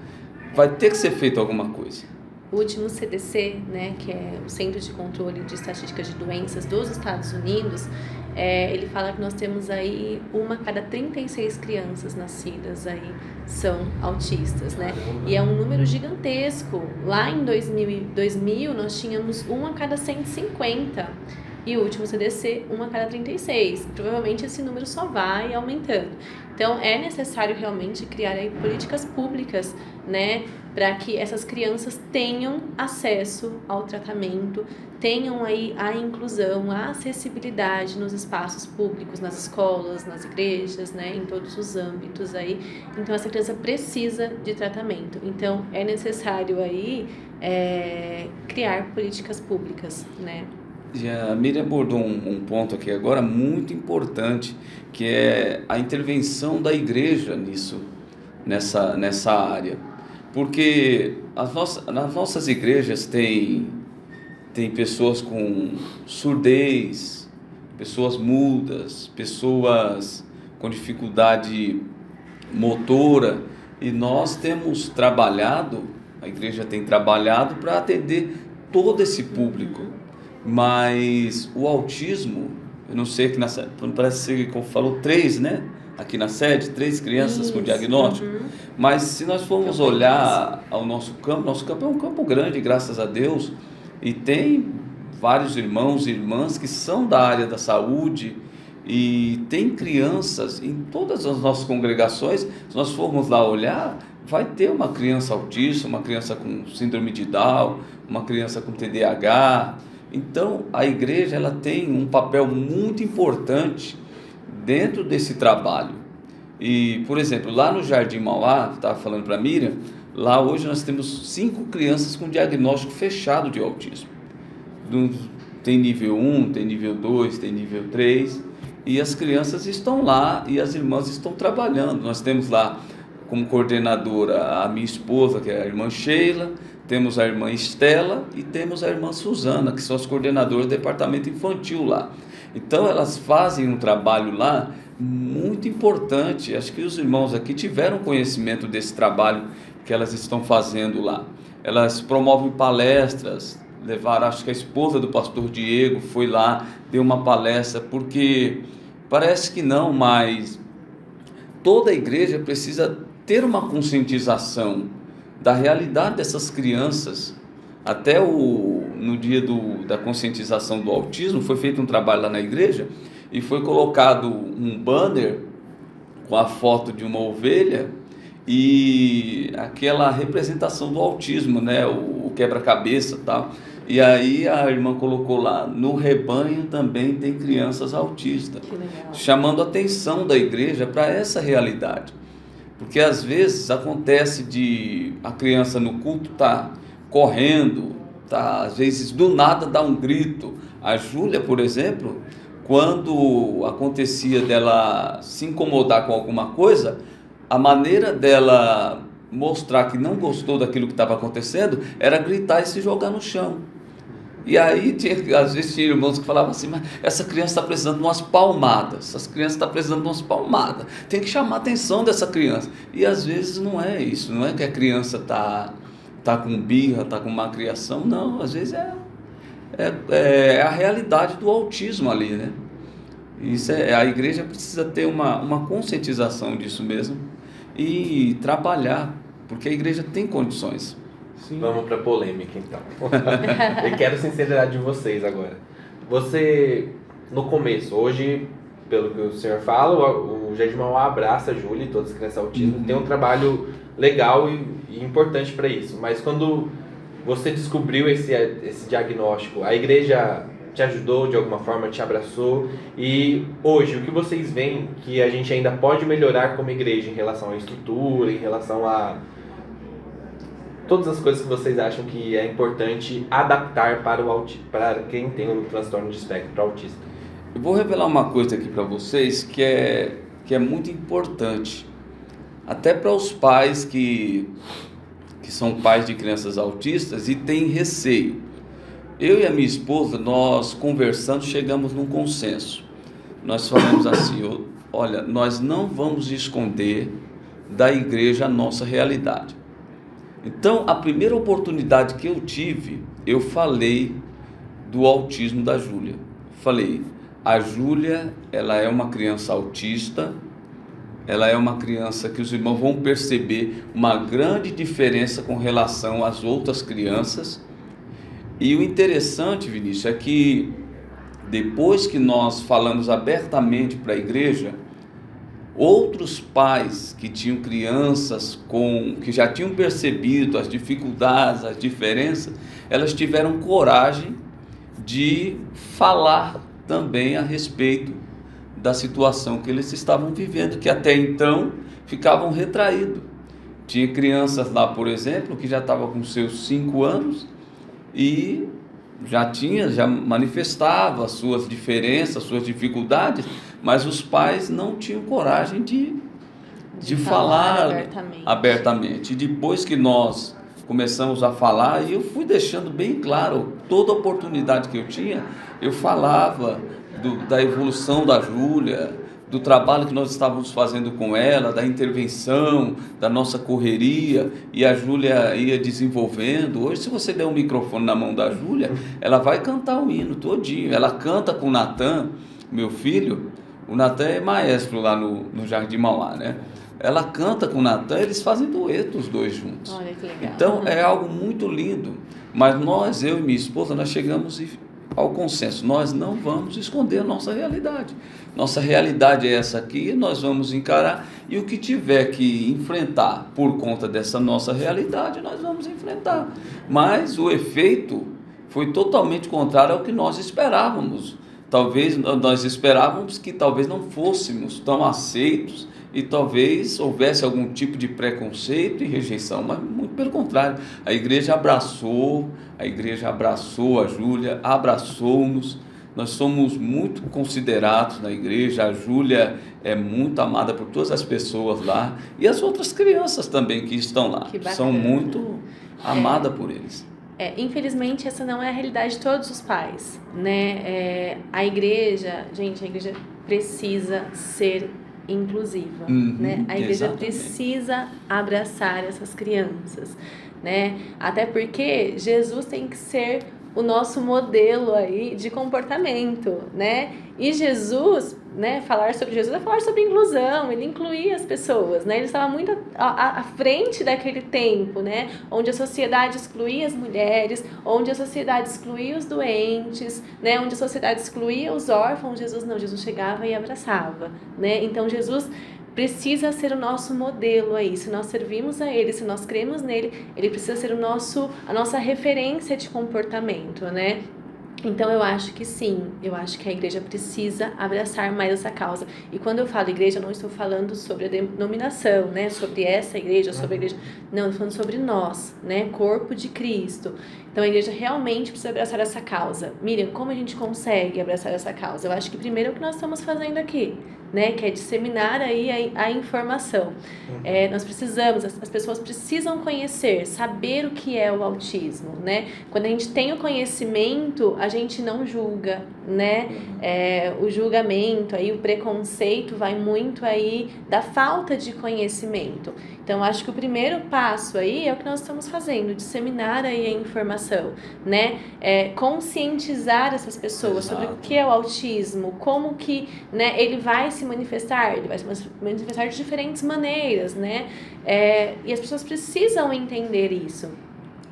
vai ter que ser feito alguma coisa. O último CDC, né, que é o Centro de Controle de Estatística de Doenças dos Estados Unidos, ele fala que nós temos aí 1 a cada 36 crianças nascidas aí são autistas, né? E é um número gigantesco. Lá em 2000 nós tínhamos 1 a cada 150. E o último CDC, 1 a cada 36. Provavelmente esse número só vai aumentando. Então, é necessário realmente criar aí políticas públicas, né, para que essas crianças tenham acesso ao tratamento, tenham aí a inclusão, a acessibilidade nos espaços públicos, nas escolas, nas igrejas, né, em todos os âmbitos aí. Então, essa criança precisa de tratamento. Então, é necessário aí criar políticas públicas, né. E a Miriam abordou um ponto aqui agora muito importante, que é a intervenção da igreja nessa área. Porque nas nossas igrejas tem pessoas com surdez, pessoas mudas, pessoas com dificuldade motora, e nós temos trabalhado, a igreja tem trabalhado para atender todo esse público. Mas o autismo, eu não sei, que parece que falou 3, né? Aqui na sede, 3 crianças com diagnóstico. Mas se nós formos olhar ao nosso campo é um campo grande, graças a Deus, e tem vários irmãos e irmãs que são da área da saúde, e tem crianças em todas as nossas congregações. Se nós formos lá olhar, vai ter uma criança autista, uma criança com síndrome de Down, uma criança com TDAH. Então, a igreja ela tem um papel muito importante dentro desse trabalho. E, por exemplo, lá no Jardim Mauá, estava falando para a Miriam, lá hoje nós temos 5 crianças com diagnóstico fechado de autismo. Tem nível 1, tem nível 2, tem nível 3, e as crianças estão lá e as irmãs estão trabalhando. Nós temos lá como coordenadora a minha esposa, que é a irmã Sheila, temos a irmã Estela e temos a irmã Suzana, que são as coordenadoras do departamento infantil lá. Então elas fazem um trabalho lá muito importante. Acho que os irmãos aqui tiveram conhecimento desse trabalho que elas estão fazendo lá. Elas promovem palestras, levaram, acho que a esposa do pastor Diego foi lá, deu uma palestra, porque parece que não, mas toda a igreja precisa ter uma conscientização da realidade dessas crianças. Até no dia da conscientização do autismo, foi feito um trabalho lá na igreja e foi colocado um banner com a foto de uma ovelha e aquela representação do autismo, né? O quebra-cabeça e tal. E aí a irmã colocou lá, no rebanho também tem crianças autistas, chamando a atenção da igreja para essa realidade. Porque às vezes acontece de a criança no culto tá correndo, tá, às vezes do nada dá um grito. A Júlia, por exemplo, quando acontecia dela se incomodar com alguma coisa, a maneira dela mostrar que não gostou daquilo que estava acontecendo era gritar e se jogar no chão. E aí, às vezes tinha irmãos que falavam assim, mas essa criança está precisando de umas palmadas, essa criança está precisando de umas palmadas, tem que chamar a atenção dessa criança. E às vezes não é isso, não é que a criança está com birra, está com má criação, não, às vezes é a realidade do autismo ali, né? Isso a igreja precisa ter uma conscientização disso mesmo e trabalhar, porque a igreja tem condições. Sim. Vamos para polêmica então. Eu quero a sinceridade de vocês agora. Você, no começo, hoje, pelo que o senhor fala, o Jardim Mauá abraça a Júlia e todas as crianças autistas, tem um trabalho legal e importante para isso. Mas quando você descobriu esse diagnóstico, a igreja te ajudou de alguma forma, te abraçou, e hoje o que vocês veem que a gente ainda pode melhorar como igreja em relação à estrutura, em relação a todas as coisas que vocês acham que é importante adaptar para quem tem um transtorno de espectro autista? Eu vou revelar uma coisa aqui para vocês que é muito importante, até para os pais que são pais de crianças autistas e têm receio. Eu e a minha esposa, nós conversando, chegamos num consenso. Nós falamos assim, olha, nós não vamos esconder da igreja a nossa realidade. Então, a primeira oportunidade que eu tive, eu falei do autismo da Júlia. Falei, a Júlia, ela é uma criança autista, ela é uma criança que os irmãos vão perceber uma grande diferença com relação às outras crianças. E o interessante, Vinícius, é que depois que nós falamos abertamente para a igreja, outros pais que tinham crianças que já tinham percebido as dificuldades, as diferenças, elas tiveram coragem de falar também a respeito da situação que eles estavam vivendo, que até então ficavam retraídos. Tinha crianças lá, por exemplo, que já estavam com seus 5 anos e já manifestava as suas diferenças, as suas dificuldades, mas os pais não tinham coragem de falar abertamente. E depois que nós começamos a falar, e eu fui deixando bem claro, toda oportunidade que eu tinha, eu falava da evolução da Júlia, do trabalho que nós estávamos fazendo com ela, da intervenção, da nossa correria, e a Júlia ia desenvolvendo. Hoje, se você der um microfone na mão da Júlia, ela vai cantar o hino todinho. Ela canta com o Natan, meu filho. O Natan é maestro lá no Jardim Mauá, né? Ela canta com o Natan, eles fazem dueto os dois juntos. Olha que legal. Então, é algo muito lindo. Mas eu e minha esposa, nós chegamos ao consenso, nós não vamos esconder a nossa realidade. Nossa realidade é essa aqui, nós vamos encarar, e o que tiver que enfrentar por conta dessa nossa realidade, nós vamos enfrentar. Mas o efeito foi totalmente contrário ao que nós esperávamos. Talvez nós esperávamos que talvez não fôssemos tão aceitos e talvez houvesse algum tipo de preconceito e rejeição, mas muito pelo contrário, a igreja abraçou a Júlia, abraçou-nos, Nós somos muito considerados na igreja, a Júlia é muito amada por todas as pessoas lá, e as outras crianças também que estão lá, Que bacana. são muito amadas por eles. Infelizmente, essa não é a realidade de todos os pais, né? A igreja precisa ser inclusiva, né? A igreja exatamente. precisa abraçar essas crianças, né? Até porque Jesus tem que ser o nosso modelo aí de comportamento, né? E Jesus, né, falar sobre Jesus é falar sobre inclusão, ele incluía as pessoas, né? Ele estava muito à frente daquele tempo, né? Onde a sociedade excluía as mulheres, onde a sociedade excluía os doentes, né? Onde a sociedade excluía os órfãos. Jesus chegava e abraçava, né? Então Jesus precisa ser o nosso modelo aí. Se nós servimos a Ele, se nós cremos nele, Ele precisa ser a nossa referência de comportamento, né? Então eu acho que sim, eu acho que a igreja precisa abraçar mais essa causa. E quando eu falo igreja, eu não estou falando sobre a denominação, né? Sobre essa igreja, sobre a igreja. Não, eu estou falando sobre nós, né? Corpo de Cristo. Então a igreja realmente precisa abraçar essa causa. Miriam, como a gente consegue abraçar essa causa? Eu acho que primeiro é o que nós estamos fazendo aqui, né? Que é disseminar aí a informação. Nós precisamos, as pessoas precisam conhecer, saber o que é o autismo, né? Quando a gente tem o conhecimento, a gente não julga, né? O julgamento, aí, o preconceito vai muito aí da falta de conhecimento. Então, acho que o primeiro passo aí é o que nós estamos fazendo, disseminar aí a informação, né? Conscientizar essas pessoas sobre o que é o autismo, como que, né, ele vai se manifestar, ele vai se manifestar de diferentes maneiras, né? E as pessoas precisam entender isso.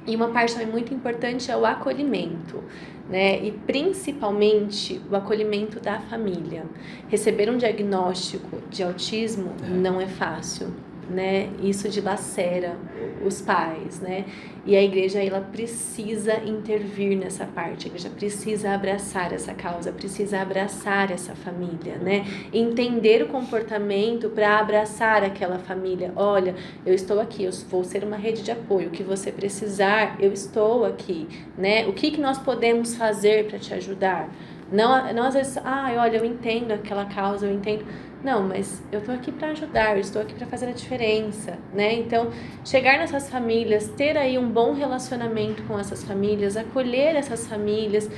E uma parte também muito importante é o acolhimento, né? E principalmente o acolhimento da família. Receber um diagnóstico de autismo não é fácil, né? Isso dilacera os pais, né? E a igreja, ela precisa intervir nessa parte, a igreja precisa abraçar essa causa, precisa abraçar essa família, né? Entender o comportamento para abraçar aquela família. Olha, eu estou aqui, eu vou ser uma rede de apoio, o que você precisar, eu estou aqui, né? O que nós podemos fazer para te ajudar? Não às vezes, olha, eu entendo aquela causa, eu entendo... Não, mas eu estou aqui para ajudar, eu estou aqui para fazer a diferença, né? Então, chegar nessas famílias, ter aí um bom relacionamento com essas famílias, acolher essas famílias,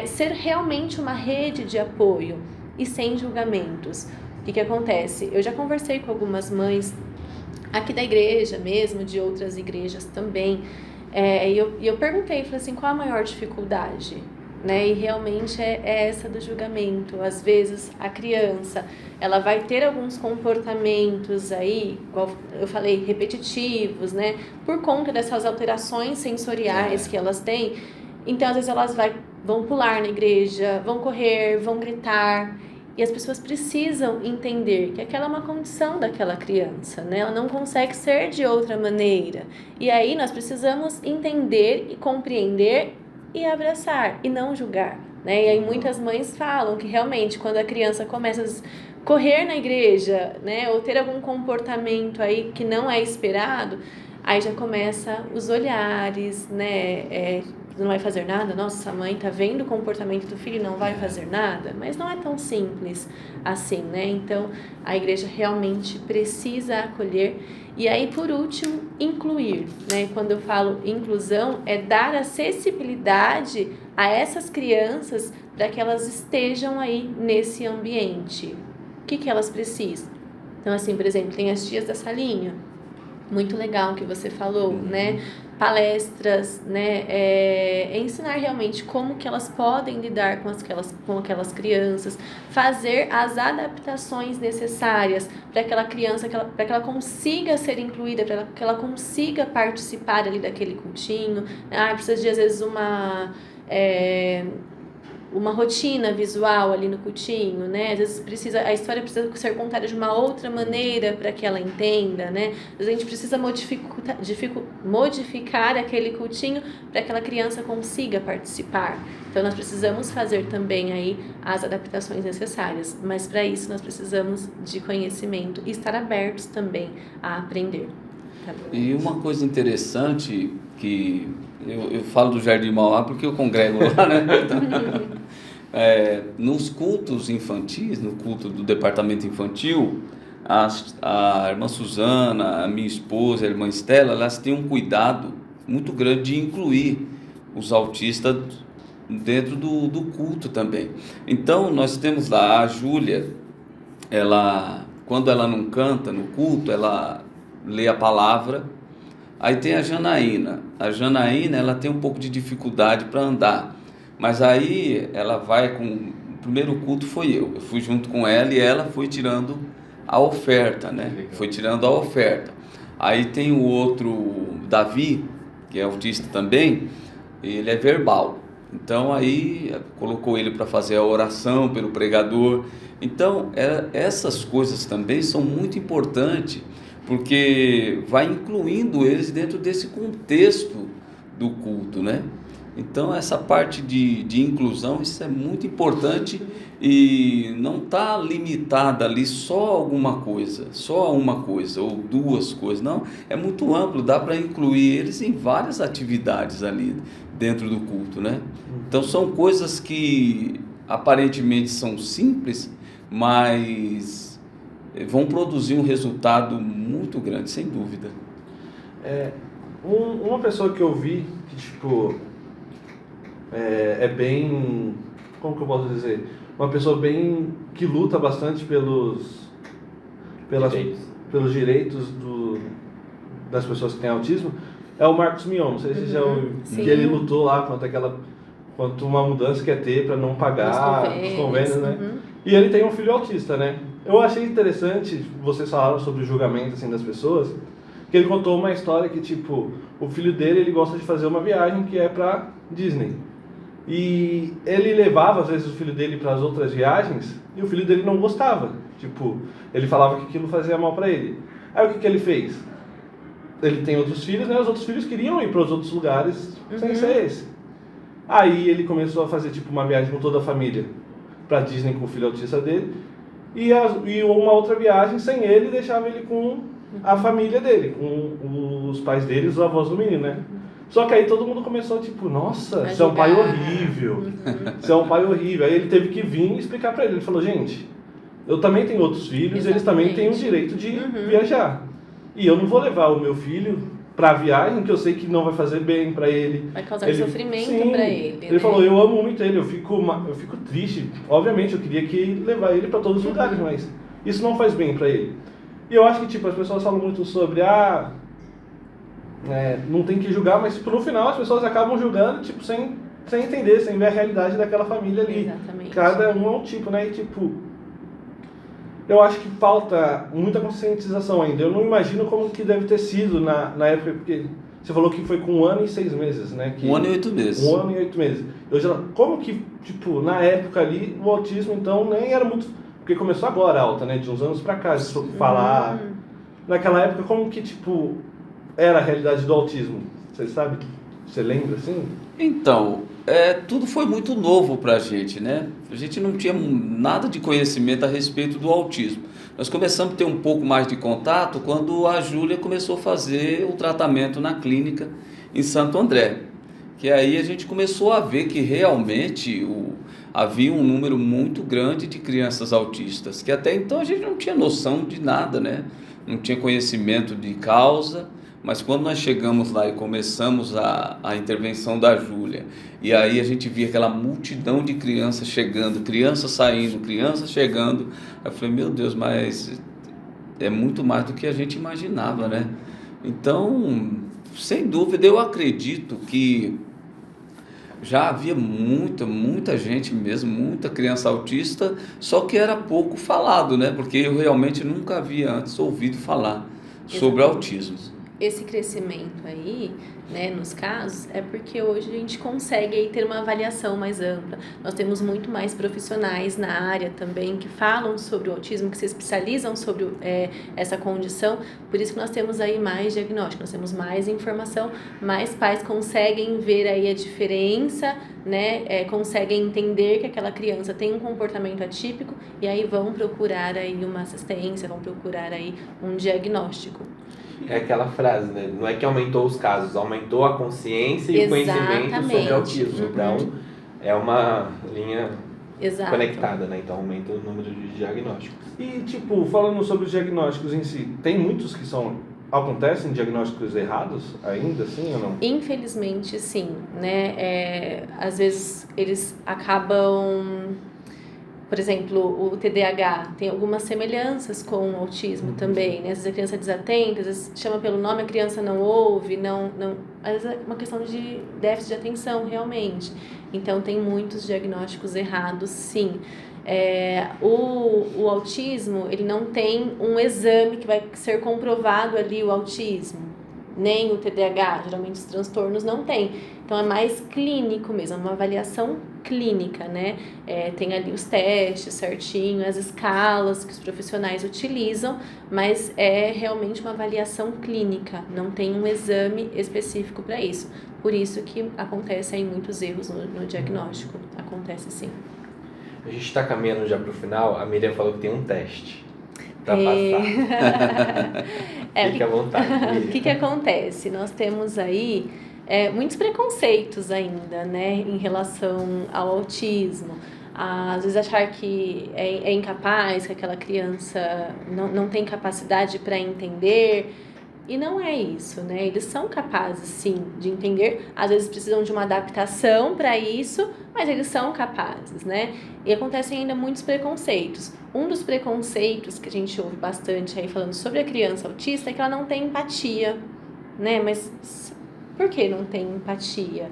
ser realmente uma rede de apoio e sem julgamentos. O que acontece? Eu já conversei com algumas mães aqui da igreja mesmo, de outras igrejas também, e eu perguntei, falei assim, qual a maior dificuldade? Né? E realmente é essa do julgamento. Às vezes a criança, ela vai ter alguns comportamentos aí, igual eu falei, repetitivos, né? Por conta dessas alterações sensoriais que elas têm. Então, às vezes elas vão pular na igreja, vão correr, vão gritar. E as pessoas precisam entender que aquela é uma condição daquela criança, né? Ela não consegue ser de outra maneira. E aí nós precisamos entender e compreender e abraçar, e não julgar, né? E aí muitas mães falam que realmente quando a criança começa a correr na igreja, né, ou ter algum comportamento aí que não é esperado, aí já começa os olhares, né, não vai fazer nada, nossa, a mãe tá vendo o comportamento do filho e não vai fazer nada, mas não é tão simples assim, né? Então a igreja realmente precisa acolher. E aí, por último, incluir, né? Quando eu falo inclusão, é dar acessibilidade a essas crianças para que elas estejam aí nesse ambiente. O que elas precisam? Então, assim, por exemplo, tem as tias da salinha. Muito legal o que você falou, né? Palestras, né? Ensinar realmente como que elas podem lidar com aquelas crianças, fazer as adaptações necessárias para aquela criança, para que ela consiga ser incluída, para que ela consiga participar ali daquele cultinho. Precisa de, às vezes, uma rotina visual ali no cultinho, né? Às vezes a história precisa ser contada de uma outra maneira para que ela entenda, né? Às vezes a gente precisa modificar aquele cultinho para que aquela criança consiga participar. Então nós precisamos fazer também aí as adaptações necessárias, mas para isso nós precisamos de conhecimento e estar abertos também a aprender. Tá bom? E uma coisa interessante que eu falo do Jardim Mauá porque eu congrego lá, né? Então, Nos cultos infantis, no culto do departamento infantil, a irmã Suzana, a minha esposa, a irmã Estela, elas têm um cuidado muito grande de incluir os autistas dentro do culto também. Então, nós temos lá a Júlia, quando ela não canta no culto, ela lê a palavra. Aí tem a Janaína. A Janaína, ela tem um pouco de dificuldade para andar, mas aí ela vai o primeiro culto foi eu fui junto com ela e ela foi tirando a oferta, né? Foi tirando a oferta. Aí tem o outro, Davi, que é autista também, ele é verbal. Então aí colocou ele para fazer a oração pelo pregador. Então essas coisas também são muito importantes, porque vai incluindo eles dentro desse contexto do culto, né? Então essa parte de inclusão, isso é muito importante e não está limitada ali só a uma coisa ou duas coisas, não, é muito amplo, dá para incluir eles em várias atividades ali dentro do culto, né? Então são coisas que aparentemente são simples, mas vão produzir um resultado muito grande, sem dúvida. Uma pessoa que eu vi que tipo é bem, como que eu posso dizer, uma pessoa bem que luta bastante pelos direitos das pessoas que têm autismo, é o Marcos Mion. Não sei se já ouviu, que ele lutou lá quanto uma mudança que ia ter para não pagar os convênios, né? E ele tem um filho autista, né? Eu achei interessante, vocês falaram sobre o julgamento assim das pessoas, que ele contou uma história que tipo, o filho dele, ele gosta de fazer uma viagem que é para Disney. E ele levava às vezes o filho dele para as outras viagens e o filho dele não gostava. Tipo, ele falava que aquilo fazia mal para ele. Aí o que ele fez? Ele tem outros filhos, né? Os outros filhos queriam ir para os outros lugares sem ser esse. Aí ele começou a fazer tipo uma viagem com toda a família para Disney com o filho autista dele e uma outra viagem sem ele, deixava ele com a família dele, com os pais dele e os avós do menino, né? Só que aí todo mundo começou tipo, nossa, você é um pai horrível, você é um pai horrível. Aí ele teve que vir e explicar para ele. Ele falou, gente, eu também tenho outros filhos, eles também têm o direito de viajar. E eu não vou levar o meu filho pra viagem que eu sei que não vai fazer bem pra ele. Vai causar sofrimento pra ele. Ele falou, eu amo muito ele, eu fico triste. Obviamente, eu queria levar ele pra todos os lugares, mas isso não faz bem pra ele. E eu acho que tipo, as pessoas falam muito sobre, não tem que julgar, mas no final as pessoas acabam julgando tipo, sem entender, sem ver a realidade daquela família ali. Exatamente. Cada um é um tipo, né? E tipo, eu acho que falta muita conscientização ainda. Eu não imagino como que deve ter sido na época, porque você falou que foi com 1 ano e 6 meses, né? 1 ano e 8 meses. 1 ano e 8 meses. Como que, tipo, na época ali, o autismo, então, nem era muito... Porque começou agora a alta, né? De uns anos pra cá, se for falar... Naquela época, como que, tipo, era a realidade do autismo? Você sabe? Você lembra, assim? Então, tudo foi muito novo pra gente, né? A gente não tinha nada de conhecimento a respeito do autismo. Nós começamos a ter um pouco mais de contato quando a Júlia começou a fazer o tratamento na clínica em Santo André. Que aí a gente começou a ver que realmente havia um número muito grande de crianças autistas, que até então a gente não tinha noção de nada, né? Não tinha conhecimento de causa. Mas quando nós chegamos lá e começamos a intervenção da Júlia, e aí a gente via aquela multidão de crianças chegando, crianças saindo, crianças chegando, eu falei, meu Deus, mas é muito mais do que a gente imaginava, né? Então, sem dúvida, eu acredito que já havia muita gente mesmo, muita criança autista, só que era pouco falado, né? Porque eu realmente nunca havia antes ouvido falar sobre autismo. Esse crescimento aí, né, nos casos, é porque hoje a gente consegue aí ter uma avaliação mais ampla. Nós temos muito mais profissionais na área também que falam sobre o autismo, que se especializam sobre essa condição. Por isso que nós temos aí mais diagnóstico, nós temos mais informação, mais pais conseguem ver aí a diferença, né, conseguem entender que aquela criança tem um comportamento atípico e aí vão procurar aí uma assistência, vão procurar aí um diagnóstico. É aquela frase, né? Não é que aumentou os casos, aumentou a consciência e o conhecimento sobre autismo. Então, é uma linha Exato. conectada, né? Então aumenta o número de diagnósticos. E, tipo, falando sobre os diagnósticos em si, tem muitos que acontecem diagnósticos errados ainda, assim, ou não? Infelizmente, sim, né? Às vezes eles acabam, por exemplo, o TDAH tem algumas semelhanças com o autismo também, né? Às vezes a criança é desatenta, às vezes chama pelo nome, a criança não ouve, às vezes é uma questão de déficit de atenção, realmente. Então, tem muitos diagnósticos errados, sim. O autismo, ele não tem um exame que vai ser comprovado ali o autismo, nem o TDAH, geralmente os transtornos não tem. Então é mais clínico mesmo, é uma avaliação clínica, né? Tem ali os testes certinho, as escalas que os profissionais utilizam, mas é realmente uma avaliação clínica, não tem um exame específico para isso. Por isso que acontecem muitos erros no diagnóstico, acontece sim. A gente está caminhando já para o final, a Miriam falou que tem um teste para passar. Fique à vontade, Miriam. O que acontece? Nós temos aí muitos preconceitos ainda, né, em relação ao autismo. Às vezes achar que é incapaz, que aquela criança não tem capacidade para entender. E não é isso, né? Eles são capazes, sim, de entender. Às vezes precisam de uma adaptação para isso, mas eles são capazes, né? E acontecem ainda muitos preconceitos. Um dos preconceitos que a gente ouve bastante aí falando sobre a criança autista é que ela não tem empatia, né? Mas por que não tem empatia?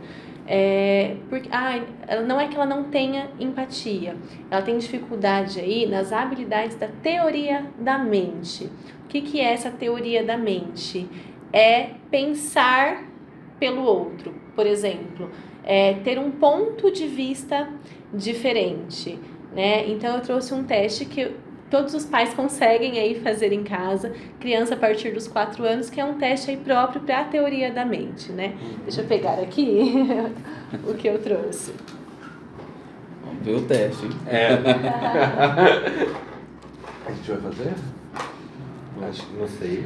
Não é que ela não tenha empatia, ela tem dificuldade aí nas habilidades da teoria da mente. O que é essa teoria da mente? É pensar pelo outro, por exemplo, ter um ponto de vista diferente, né? Então eu trouxe um teste que todos os pais conseguem aí fazer em casa, criança a partir dos 4 anos, que é um teste aí próprio para a teoria da mente, né? Deixa eu pegar aqui o que eu trouxe. Vamos ver o teste, hein? A gente vai fazer? Acho que não sei.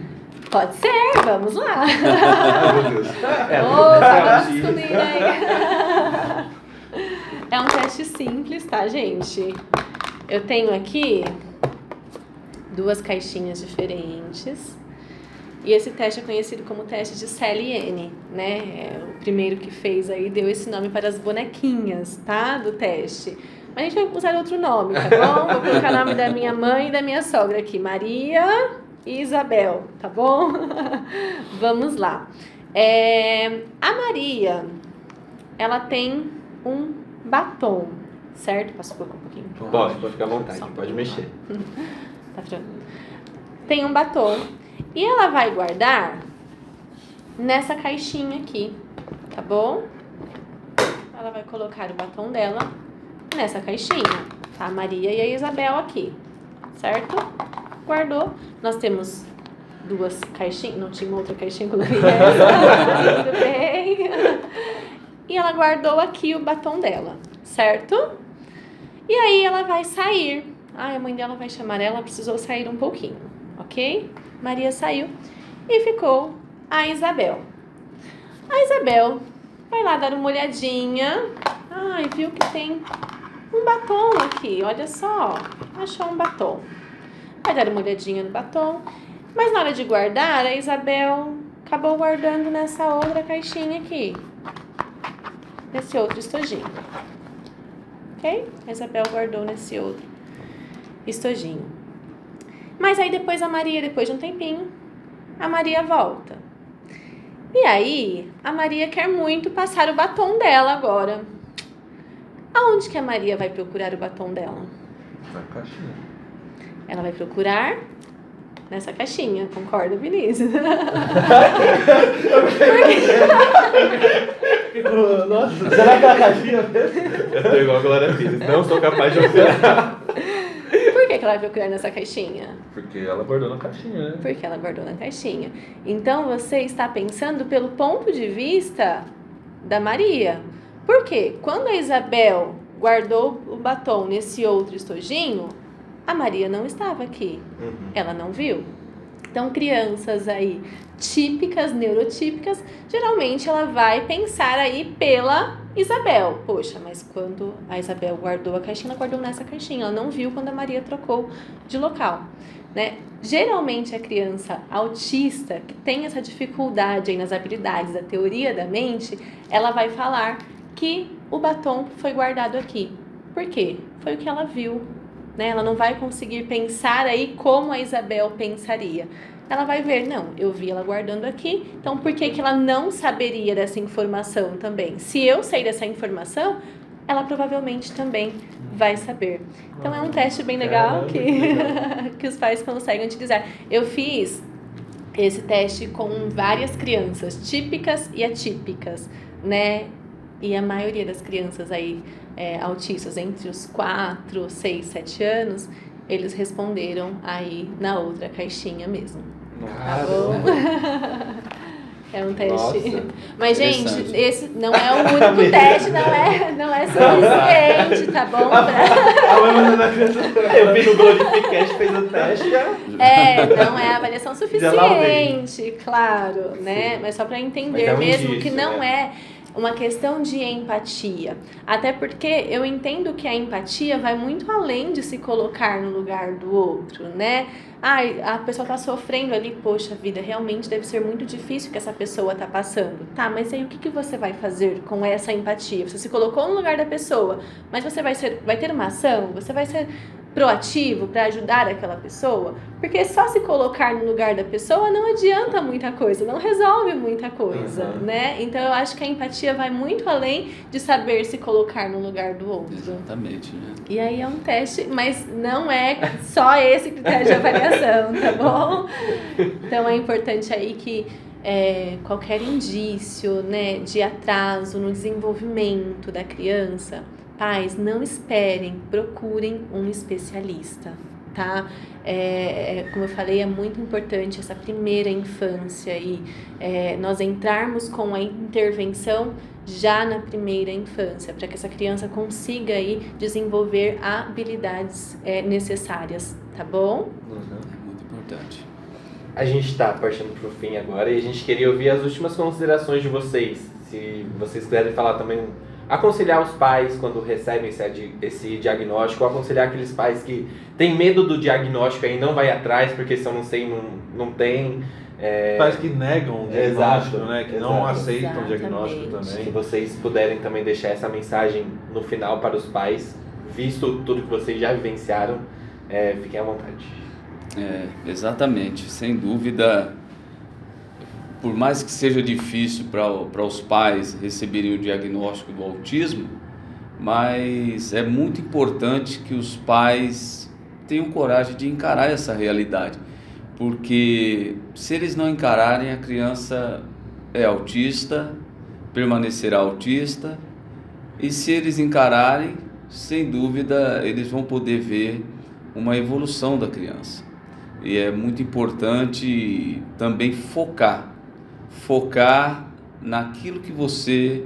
Pode ser, vamos lá. Ai, meu Deus. Vamos descobrir aí. É um teste simples, tá, gente? Eu tenho aqui 2 caixinhas diferentes. E esse teste é conhecido como teste de CLN, né? O primeiro que fez aí deu esse nome para as bonequinhas, tá? Do teste. Mas a gente vai usar outro nome, tá bom? Vou colocar o nome da minha mãe e da minha sogra aqui. Maria e Isabel, tá bom? Vamos lá. A Maria, ela tem um batom, certo? Posso colocar um pouquinho? Pode ficar à vontade, pode mexer. Tá pronto. Tem um batom e ela vai guardar nessa caixinha aqui, tá bom? Ela vai colocar o batom dela nessa caixinha, tá? A Maria e a Isabel aqui, certo? Guardou. Nós temos 2 caixinhas, não tinha uma outra caixinha, coloquei essa. Tudo bem. E ela guardou aqui o batom dela, certo? E aí ela vai sair. A mãe dela vai chamar ela, precisou sair um pouquinho, ok? Maria saiu e ficou a Isabel. A Isabel vai lá dar uma olhadinha. Viu que tem um batom aqui, olha só. Achou um batom. Vai dar uma olhadinha no batom. Mas na hora de guardar, a Isabel acabou guardando nessa outra caixinha aqui. Nesse outro estojinho. Ok? A Isabel guardou nesse outro estojinho. Mas aí depois de um tempinho, a Maria volta. E aí, a Maria quer muito passar o batom dela agora. Aonde que a Maria vai procurar o batom dela? Na caixinha. Ela vai procurar nessa caixinha, concorda, Vinícius? Nossa, será que é a caixinha mesmo? Eu tô igual a Glória Pires, não sou capaz de operar. Por que ela vai procurar nessa caixinha? Porque ela guardou na caixinha, né? Porque ela guardou na caixinha. Então, você está pensando pelo ponto de vista da Maria. Por quê? Quando a Isabel guardou o batom nesse outro estojinho, a Maria não estava aqui. Ela não viu. Então, crianças aí típicas, neurotípicas, geralmente ela vai pensar aí pela Isabel. Poxa, mas quando a Isabel guardou a caixinha, ela guardou nessa caixinha, ela não viu quando a Maria trocou de local, né? Geralmente a criança autista, que tem essa dificuldade aí nas habilidades da teoria da mente, ela vai falar que o batom foi guardado aqui. Por quê? Foi o que ela viu, né? Ela não vai conseguir pensar aí como a Isabel pensaria. Ela vai ver, não, eu vi ela guardando aqui, então por que ela não saberia dessa informação também? Se eu sei dessa informação, ela provavelmente também vai saber. Então é um teste bem legal que os pais conseguem utilizar. Eu fiz esse teste com várias crianças, típicas e atípicas, né? E a maioria das crianças aí autistas entre os 4, 6, 7 anos, eles responderam aí na outra caixinha mesmo. Tá bom? É um teste. Nossa, mas, gente, esse não é o único teste, não é suficiente, tá bom? Eu vi no Glorificast, fez o teste já. Não é avaliação suficiente, claro, né? Mas só para entender mesmo que não é uma questão de empatia. Até porque eu entendo que a empatia vai muito além de se colocar no lugar do outro, né? A pessoa tá sofrendo ali, poxa vida, realmente deve ser muito difícil que essa pessoa tá passando. Tá, mas aí o que você vai fazer com essa empatia? Você se colocou no lugar da pessoa, mas você vai ter uma ação? Você vai ser proativo para ajudar aquela pessoa? Porque só se colocar no lugar da pessoa não adianta muita coisa, não resolve muita coisa, né? Então eu acho que a empatia vai muito além de saber se colocar no lugar do outro. Exatamente, né? E aí é um teste, mas não é só esse critério de avaliação, tá bom? Então é importante aí que qualquer indício, né, de atraso no desenvolvimento da criança, pais, não esperem, procurem um especialista, tá? Como eu falei, é muito importante essa primeira infância e nós entrarmos com a intervenção já na primeira infância, para que essa criança consiga aí desenvolver habilidades necessárias, tá bom? É muito importante. A gente está partindo para o fim agora e a gente queria ouvir as últimas considerações de vocês. Se vocês quiserem falar também, aconselhar os pais quando recebem esse diagnóstico, aconselhar aqueles pais que têm medo do diagnóstico e não vai atrás porque se eu não sei, não tem. Pais que negam o diagnóstico, Exato, né? Que exato. não aceitam o Exatamente. diagnóstico Se também. vocês puderem também deixar essa mensagem no final para os pais, visto tudo que vocês já vivenciaram, fiquem à vontade. Exatamente, sem dúvida, por mais que seja difícil para os pais receberem o diagnóstico do autismo, mas é muito importante que os pais tenham coragem de encarar essa realidade, porque se eles não encararem, a criança é autista, permanecerá autista, e se eles encararem, sem dúvida, eles vão poder ver uma evolução da criança. E é muito importante também focar naquilo que você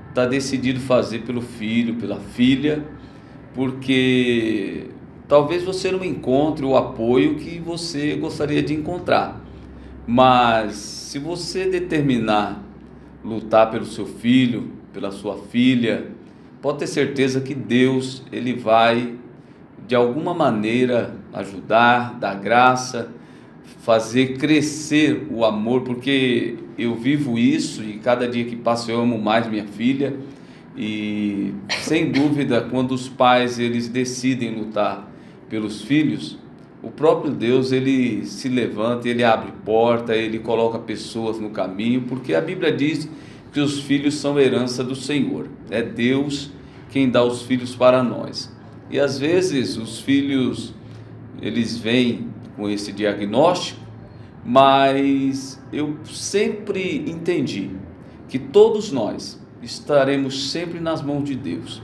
está decidido fazer pelo filho, pela filha, porque talvez você não encontre o apoio que você gostaria de encontrar, mas se você determinar lutar pelo seu filho, pela sua filha, pode ter certeza que Deus, ele vai de alguma maneira ajudar, dar graça, fazer crescer o amor, porque eu vivo isso e cada dia que passa eu amo mais minha filha. E sem dúvida, quando os pais eles decidem lutar pelos filhos, o próprio Deus ele se levanta, ele abre porta, ele coloca pessoas no caminho, porque a Bíblia diz que os filhos são herança do Senhor. É Deus quem dá os filhos para nós. E às vezes os filhos eles vêm com esse diagnóstico, mas eu sempre entendi que todos nós estaremos sempre nas mãos de Deus,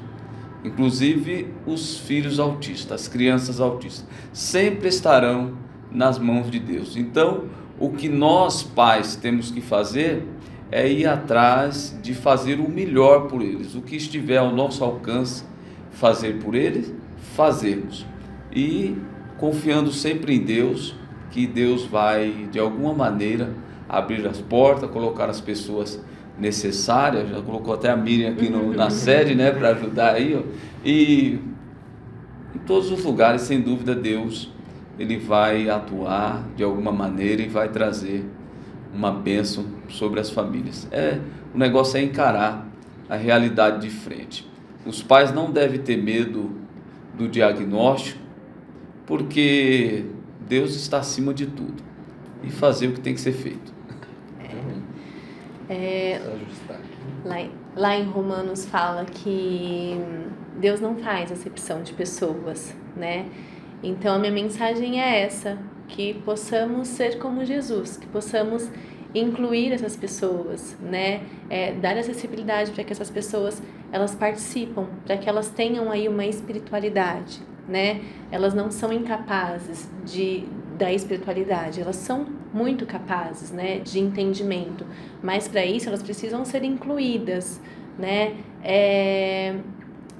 inclusive os filhos autistas, as crianças autistas, sempre estarão nas mãos de Deus. Então, o que nós pais temos que fazer é ir atrás de fazer o melhor por eles, o que estiver ao nosso alcance fazer por eles, fazermos, e confiando sempre em Deus, que Deus vai, de alguma maneira, abrir as portas, colocar as pessoas necessárias. Já colocou até a Miriam aqui na sede, né, para ajudar aí, ó. E em todos os lugares, sem dúvida, Deus, Ele vai atuar de alguma maneira e vai trazer uma bênção sobre as famílias. O negócio é encarar a realidade de frente. Os pais não devem ter medo do diagnóstico, porque Deus está acima de tudo e fazer o que tem que ser feito. Lá em Romanos fala que Deus não faz acepção de pessoas, né? Então a minha mensagem é essa, que possamos ser como Jesus, que possamos incluir essas pessoas, né? Dar acessibilidade para que essas pessoas elas participam, para que elas tenham aí uma espiritualidade, né? Elas não são incapazes da espiritualidade, elas são muito capazes, né, de entendimento, mas para isso elas precisam ser incluídas, né?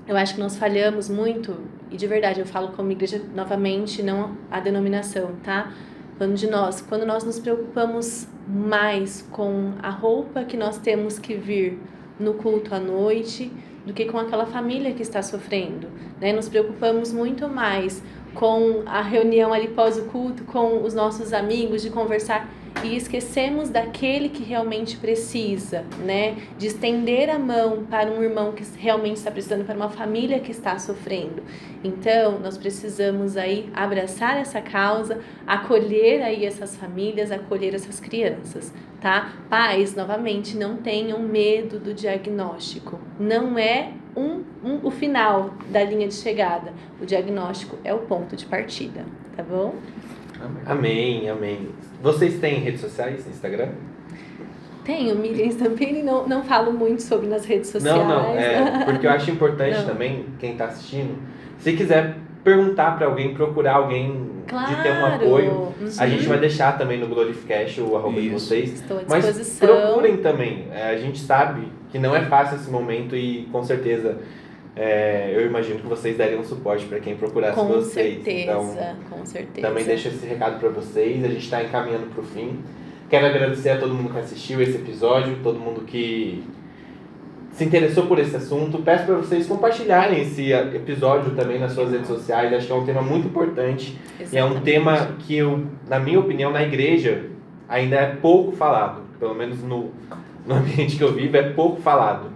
Eu acho que nós falhamos muito, e de verdade eu falo como igreja novamente, não a denominação, tá? Falando de nós, quando nós nos preocupamos mais com a roupa que nós temos que vir no culto à noite do que com aquela família que está sofrendo, né? Nos preocupamos muito mais com a reunião ali pós o culto, com os nossos amigos, de conversar, e esquecemos daquele que realmente precisa, né? De estender a mão para um irmão que realmente está precisando, para uma família que está sofrendo. Então, nós precisamos aí abraçar essa causa, acolher aí essas famílias, acolher essas crianças, tá? Pais, novamente, não tenham medo do diagnóstico. Não é o final da linha de chegada. O diagnóstico é o ponto de partida, tá bom? Amém, amém. Vocês têm redes sociais, Instagram? Tenho, Miriam Stampini, não falo muito sobre nas redes sociais. Não, porque eu acho importante também, quem está assistindo, se quiser perguntar para alguém, procurar alguém de ter um apoio, a gente vai deixar também no Glorificast o @ de vocês. Estou à disposição. Mas procurem também, a gente sabe que não é fácil esse momento e com certeza eu imagino que vocês dariam suporte para quem procurasse vocês. Com certeza. Também deixo esse recado para vocês, a gente está encaminhando para o fim. Quero agradecer a todo mundo que assistiu esse episódio, todo mundo que se interessou por esse assunto. Peço para vocês compartilharem esse episódio também nas suas redes sociais. Acho que é um tema muito importante. Exatamente. E é um tema que, na minha opinião, na igreja ainda é pouco falado. Pelo menos no ambiente que eu vivo é pouco falado.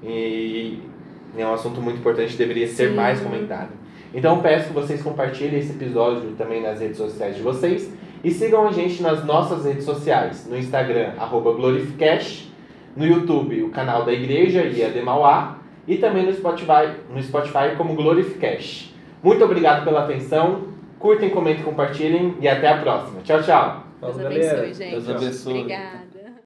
E é um assunto muito importante, deveria ser mais comentado. Então peço que vocês compartilhem esse episódio também nas redes sociais de vocês. E sigam a gente nas nossas redes sociais. No Instagram, @Glorificast. No YouTube, o canal da igreja e a de Mauá. E também no Spotify como Glorificast. Muito obrigado pela atenção. Curtem, comentem, compartilhem. E até a próxima. Tchau, tchau. Deus abençoe, gente. Deus abençoe. Obrigada.